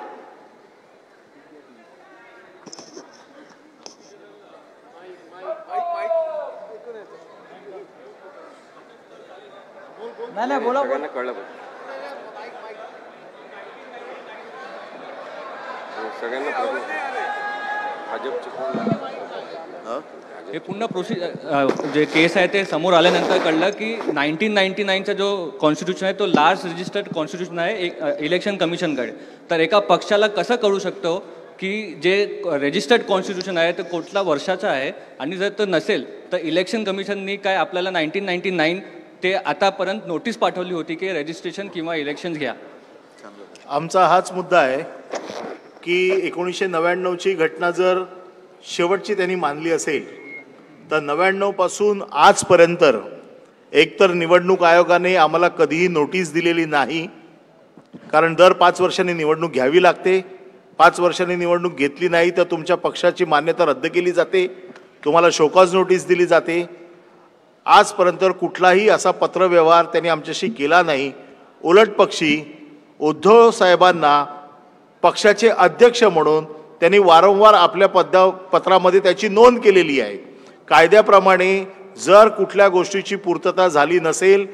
नाही बोला कळलं सगळ्यांना हे पूर्ण जे केस आहे ते समोर आल्यानंतर कळलं की 1999चा जो कॉन्स्टिट्यूशन आहे तो लास्ट रजिस्टर्ड कॉन्स्टिट्यूशन आहे इलेक्शन कमिशनकडे। तर एका पक्षाला कसं कळू शकतो की जे रजिस्टर्ड कॉन्स्टिट्यूशन आहे ते कुठल्या वर्षाचं आहे, आणि जर तो नसेल तर इलेक्शन कमिशननी काय आपल्याला 1999 ते आतापर्यंत नोटीस पाठवली होती की रजिस्ट्रेशन किंवा इलेक्शन घ्या? आमचा हाच मुद्दा आहे की 1999ची घटना जर शेवटची त्यांनी मानली असेल तर 99 पासून आजपर्यंत एकतर निवडणूक आयोगाने आम्हाला कधीही नोटीस दिलेली नाही, कारण दर 5 वर्षांनी निवडणूक घ्यावी लागते, 5 वर्षांनी निवडणूक घेतली नाही तर तुमच्या पक्षाची मान्यता रद्द केली जाते, तुम्हाला शोकॉज नोटीस दिली जाते। आजपर्यंत कुठलाही असा पत्रव्यवहार त्यांनी आमच्याशी केला नाही। उलट पक्षी उद्धव साहेबांना पक्षाचे अध्यक्ष म्हणून त्यांनी वारंवार आपल्या पत्रामध्ये त्याची नोंद केलेली आहे। कायद्याप्रमाणे जर कुठल्या गोष्टीची पूर्तता झाली नसेल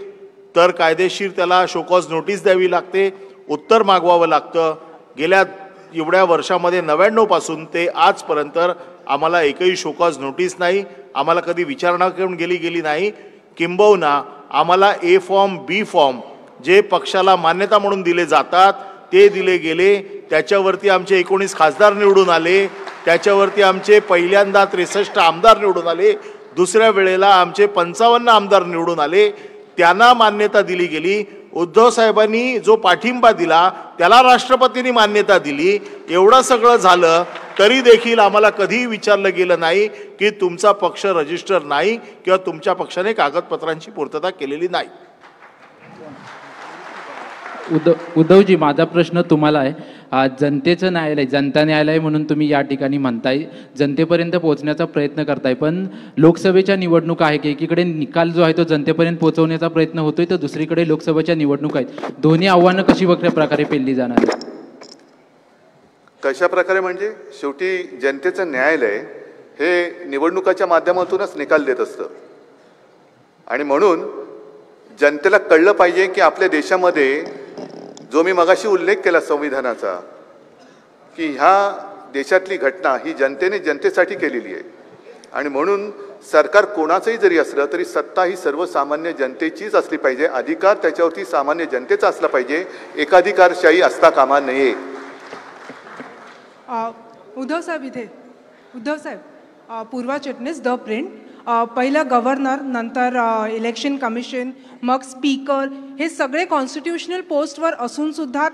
तर कायदेशीर त्याला शोकॉज नोटीस द्यावी लागते, उत्तर मागवावं लागतं। गेल्या एवढ्या वर्षामध्ये 99 पासून ते आजपर्यंत आम्हाला एकही शोकॉज नोटीस नाही, आम्हाला कधी विचारणा करून गेली नाही। किंबहुना आम्हाला ए फॉर्म बी फॉर्म जे पक्षाला मान्यता म्हणून दिले जातात ते दिले गेले, त्याच्यावरती आमचे 19 खासदार निवडून आले, त्याच्यावरती आमचे पहिल्यांदा 63 आमदार निवडून आले, दुसऱ्या वेळेला आमचे 55 आमदार निवडून आले, त्यांना मान्यता दिली गेली। उद्धव साहेबांनी जो पाठिंबा दिला त्याला राष्ट्रपतींनी मान्यता दिली। एवढं सगळं झालं तरी देखील आम्हाला कधीही विचारलं गेलं नाही की तुमचा पक्ष रजिस्टर नाही किंवा तुमच्या पक्षाने कागदपत्रांची पूर्तता केलेली नाही। उद्धवजी, माझा प्रश्न तुम्हाला आहे, जनतेचं न्यायालय, जनता न्यायालय म्हणून तुम्ही या ठिकाणी म्हणताय, जनतेपर्यंत पोहोचण्याचा प्रयत्न करताय, पण लोकसभेच्या निवडणूक आहे की एकीकडे निकाल जो आहे तो जनतेपर्यंत पोहोचवण्याचा प्रयत्न होतोय तर दुसरीकडे लोकसभेच्या निवडणूक आहेत, दोन्ही आव्हानं कशी वक्र प्रकारे पेलली जाणार? कशा प्रकारे म्हणजे शेवटी जनतेचं न्यायालय हे निवडणुकाच्या माध्यमातूनच निकाल देत असतं, आणि म्हणून जनतेला कळलं पाहिजे की आपल्या देशामध्ये जो मी मगाशी उल्लेख केला संविधानाचा, की ह्या देशातली घटना ही जनतेने जनतेसाठी केलेली आहे, आणि म्हणून सरकार कोणाचंही जरी असलं तरी सत्ता ही सर्वसामान्य जनतेचीच असली पाहिजे, अधिकार त्याच्यावरती सामान्य जनतेचा असला पाहिजे, एकाधिकारशाही असता कामा नये। उद्धव साहेब पूर्वा चिटणीस द प्रिंट, पहिलं गव्हर्नर, नंतर इलेक्शन कमिशन, मग स्पीकर, हे सगळे कॉन्स्टिट्युशनल पोस्टवर असून सुद्धा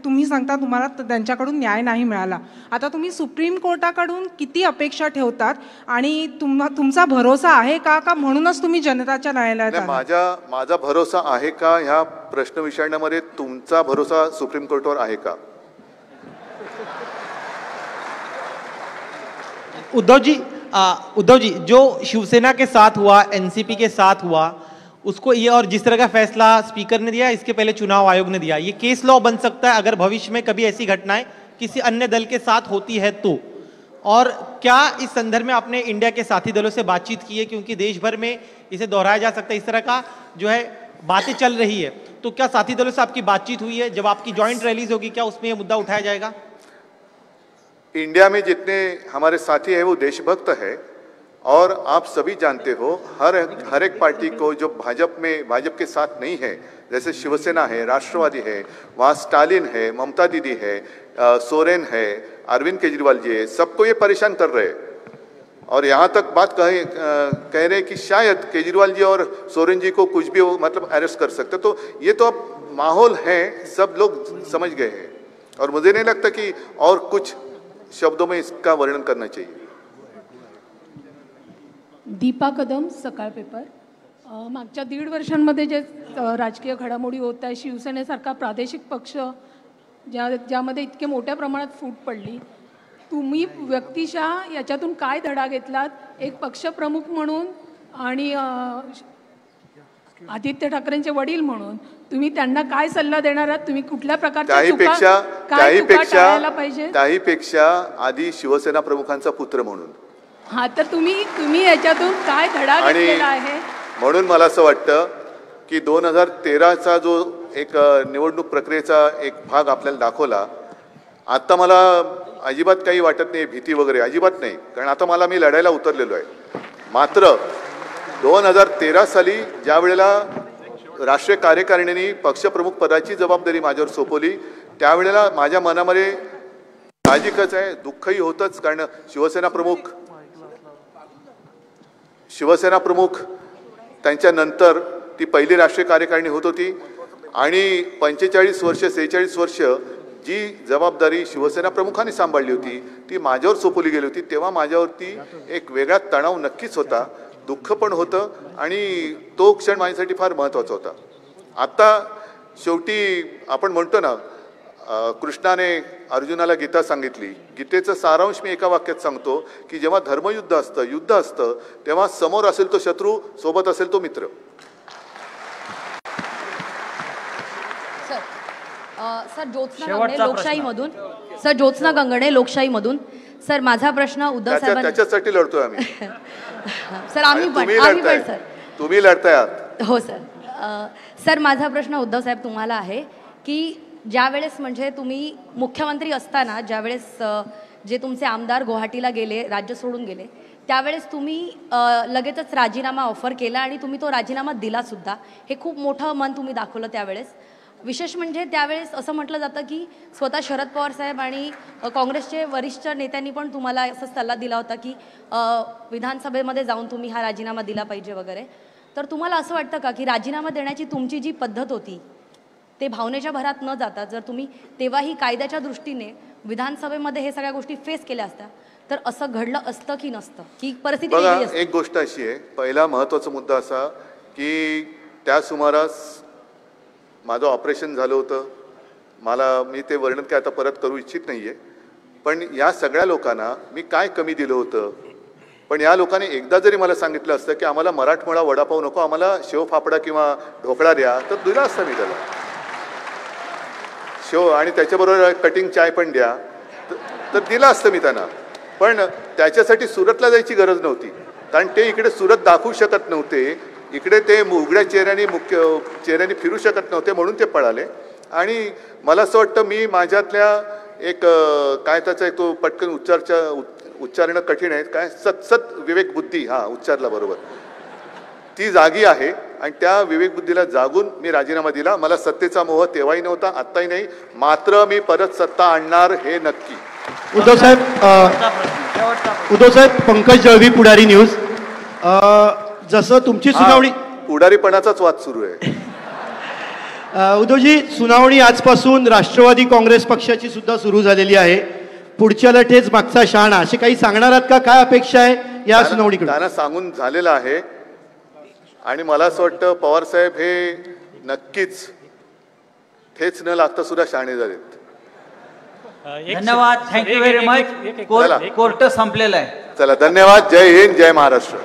तुम्ही सांगता तुम्हाला त्यांच्याकडून न्याय नाही मिळाला। आता तुम्ही सुप्रीम कोर्टाकडून किती अपेक्षा ठेवतात आणि तुमचा भरोसा आहे का म्हणूनच तुम्ही जनताच्या न्यायालयात आला? माझा भरोसा आहे का ह्या प्रश्न विचारण्यामध्ये तुमचा भरोसा सुप्रीम कोर्टावर आहे का? उद्धव जी, जो शिवसेना के साथ हुआ, एनसीपी के साथ हुआ, उसको ये और जिस तरह का फैसला स्पीकर ने दिया, इसके पहले चुनाव आयोग ने दिया, ये केस लॉ बन सकता है अगर भविष्य में कभी ऐसी घटनाएं किसी अन्य दल के साथ होती है तो? और क्या इस संदर्भ में आपने इंडिया के साथी दलों से बातचीत की है, क्योंकि देश भर में इसे दोहराया जा सकता है, इस तरह का जो है बातें चल रही है, तो क्या साथी दलों से आपकी बातचीत हुई है? जब आपकी ज्वाइंट रैलीज होगी क्या उसमें यह मुद्दा उठाया जाएगा? इंडिया में जितने हमारे साथी हैं वो देशभक्त है और आप सभी जानते हो हर एक पार्टी को जो भाजपा के साथ नहीं है, जैसे शिवसेना है, राष्ट्रवादी है, वहाँ स्टालिन है, ममता दीदी है, सोरेन है, अरविंद केजरीवाल जी है, सबको ये परेशान कर रहे हैं। और यहाँ तक बात कह रहे हैं कि शायद केजरीवाल जी और सोरेन जी को कुछ भी मतलब अरेस्ट कर सकते। तो ये तो अब माहौल है, सब लोग समझ गए हैं और मुझे नहीं लगता कि और कुछ शब्दों में इसका वर्णन करना चाहिए। दीपा कदम, सकाळ पेपर। मागच्या 1.5 वर्षांमध्ये जे राजकीय घडामोडी होत आहे, शिवसेनेसारखा प्रादेशिक पक्ष ज्यामध्ये इतके मोठ्या प्रमाणात फूट पडली, तुम्ही व्यक्तिशः याच्यातून काय धडा घेतलात एक पक्षप्रमुख म्हणून आणि आदित्य ठाकरेंचे वडील म्हणून तुम्ही त्यांना काय सल्ला देणार आहात? तुम्ही कुठल्या प्रकारच्या त्याहीपेक्षा आधी शिवसेना प्रमुखांचा पुत्र म्हणून हा, तर तुम्ही याच्यातून काय धडा घेतलेला आहे? म्हणून मला असं वाटतं की 2013चा जो एक निवडणूक प्रक्रियेचा एक भाग आपल्याला दाखवला, आता मला अजिबात काही वाटत नाही, भीती वगैरे अजिबात नाही, कारण आता मी लढायला उतरलेलो आहे। मात्र 2013 साली ज्या वेळेला राष्ट्रीय कार्यकारिणीने पक्षप्रमुख पदाची जबाबदारी माझ्यावर सोपवली, त्यावेळेला माझ्या मनामध्ये साहजिकच आहे, दुःखही होतंच, कारण शिवसेना प्रमुख त्यांच्यानंतर ती पहिली राष्ट्रीय कार्यकारिणी होत होती आणि 45 वर्ष 46 वर्ष जी जबाबदारी शिवसेना प्रमुखांनी सांभाळली होती ती माझ्यावर सोपवली गेली होती। तेव्हा माझ्यावरती एक वेगळा तणाव नक्कीच होता, दुःख पण होतं आणि तो क्षण माझ्यासाठी फार महत्त्वाचा होता। आता शेवटी आपण म्हणतो ना, कृष्णाने अर्जुनाला गीता सांगितली, गीतेचं सारांश मी एका वाक्यात सांगतो की जेव्हा धर्मयुद्ध असतं, युद्ध असतं, तेव्हा समोर असेल तो शत्रू, सोबत असेल तो मित्र। सर ज्योत्स्ना गंगणे लोकशाहीमधून, सर ज्योत्स्ना गंगणे लोकशाहीमधून। सर माझा प्रश्न उद्धव साहेबांना, त्याच्यासाठी लढतोय आम्ही। सर आम्ही पण सर तुम्ही लढताय आहात। हो सर। सर माझा प्रश्न उद्धव साहेब तुम्हाला आहे की ज्यावेळेस म्हणजे तुम्ही मुख्यमंत्री असताना ज्यावेळेस जे तुमचे आमदार गुवाहाटीला गेले, राज्य सोडून गेले, त्यावेळेस तुम्ही लगेचच राजीनामा ऑफर केला आणि तुम्ही तो राजीनामा दिला सुद्धा। हे खूप मोठं मन तुम्ही दाखवलं त्यावेळेस। विशेष म्हणजे त्यावेळेस असं म्हटलं जातं की स्वतः शरद पवार साहेब आणि काँग्रेसचे वरिष्ठ नेत्यांनी पण तुम्हाला असा सल्ला दिला होता की विधानसभेमध्ये जाऊन तुम्ही हा राजीनामा दिला पाहिजे वगैरे। तर तुम्हाला असं वाटतं का की राजीनामा देण्याची तुमची जी पद्धत होती ते भावनेच्या भरात न जाता जर तुम्ही तेव्हाही कायद्याच्या दृष्टीने विधानसभेमध्ये हे सगळ्या गोष्टी फेस केल्या असत्या तर असं घडलं असतं की नसतं? ही परिस्थिती वेगळी असते। एक गोष्ट अशी आहे, पहिला महत्त्वाचा मुद्दा असा की त्या सुमारास माझं ऑपरेशन झालं होतं, मी ते वर्णन काय आता परत करू इच्छित नाहीये, पण या सगळ्या लोकांना मी काय कमी दिलं होतं? पण या लोकांनी एकदा जरी मला सांगितलं असतं की आम्हाला मराठमोळा वडापाव नको, आम्हाला शेवफाफडा किंवा ढोकळा द्या, तर दिला असता मी त्याला शेव, आणि त्याच्याबरोबर कटिंग चाय पण द्या, तर दिला असतं मी त्यांना। पण त्याच्यासाठी सुरतला जायची गरज नव्हती, कारण ते इकडे सुरत दाखवू शकत नव्हते, इकडे ते उघड्या चेहऱ्याने फिरू शकत नव्हते, म्हणून ते पळाले। आणि मला असं वाटतं मी माझ्यातल्या एक काय त्याचा एक तो पटकन उच्चारणं कठीण आहे, काय सतसत विवेक बुद्धी, हा उच्चारला बरोबर, ती जागी आहे आणि त्या विवेक बुद्धीला जागून मी राजीनामा दिला। मला सत्तेचा मोह तेव्हाही नव्हता, आत्ताही नाही, मात्र मी परत सत्ता आणणार हे नक्की। उद्धव साहेब, पंकज जळवी, पुढारी न्यूज। जसं तुमची सुनावणी, पुढारीपणाचाच वाद सुरू आहे। उद्धवजी, सुनावणी आजपासून राष्ट्रवादी काँग्रेस पक्षाची सुद्धा सुरू झालेली आहे, पुढच्या लढेच मागचा शहाणा, असे काही सांगणार आहात का? काय अपेक्षा आहे या सुनावणीकडे? त्यांना सांगून झालेलं आहे आणि मला असं वाटतं पवार साहेब हे नक्कीच ठेच न लागता सुद्धा शहाणे झालेत। धन्यवाद, थँक्यू व्हेरी मच। कोर्ट संपलेला आहे। चला, धन्यवाद, जय हिंद, जय महाराष्ट्र।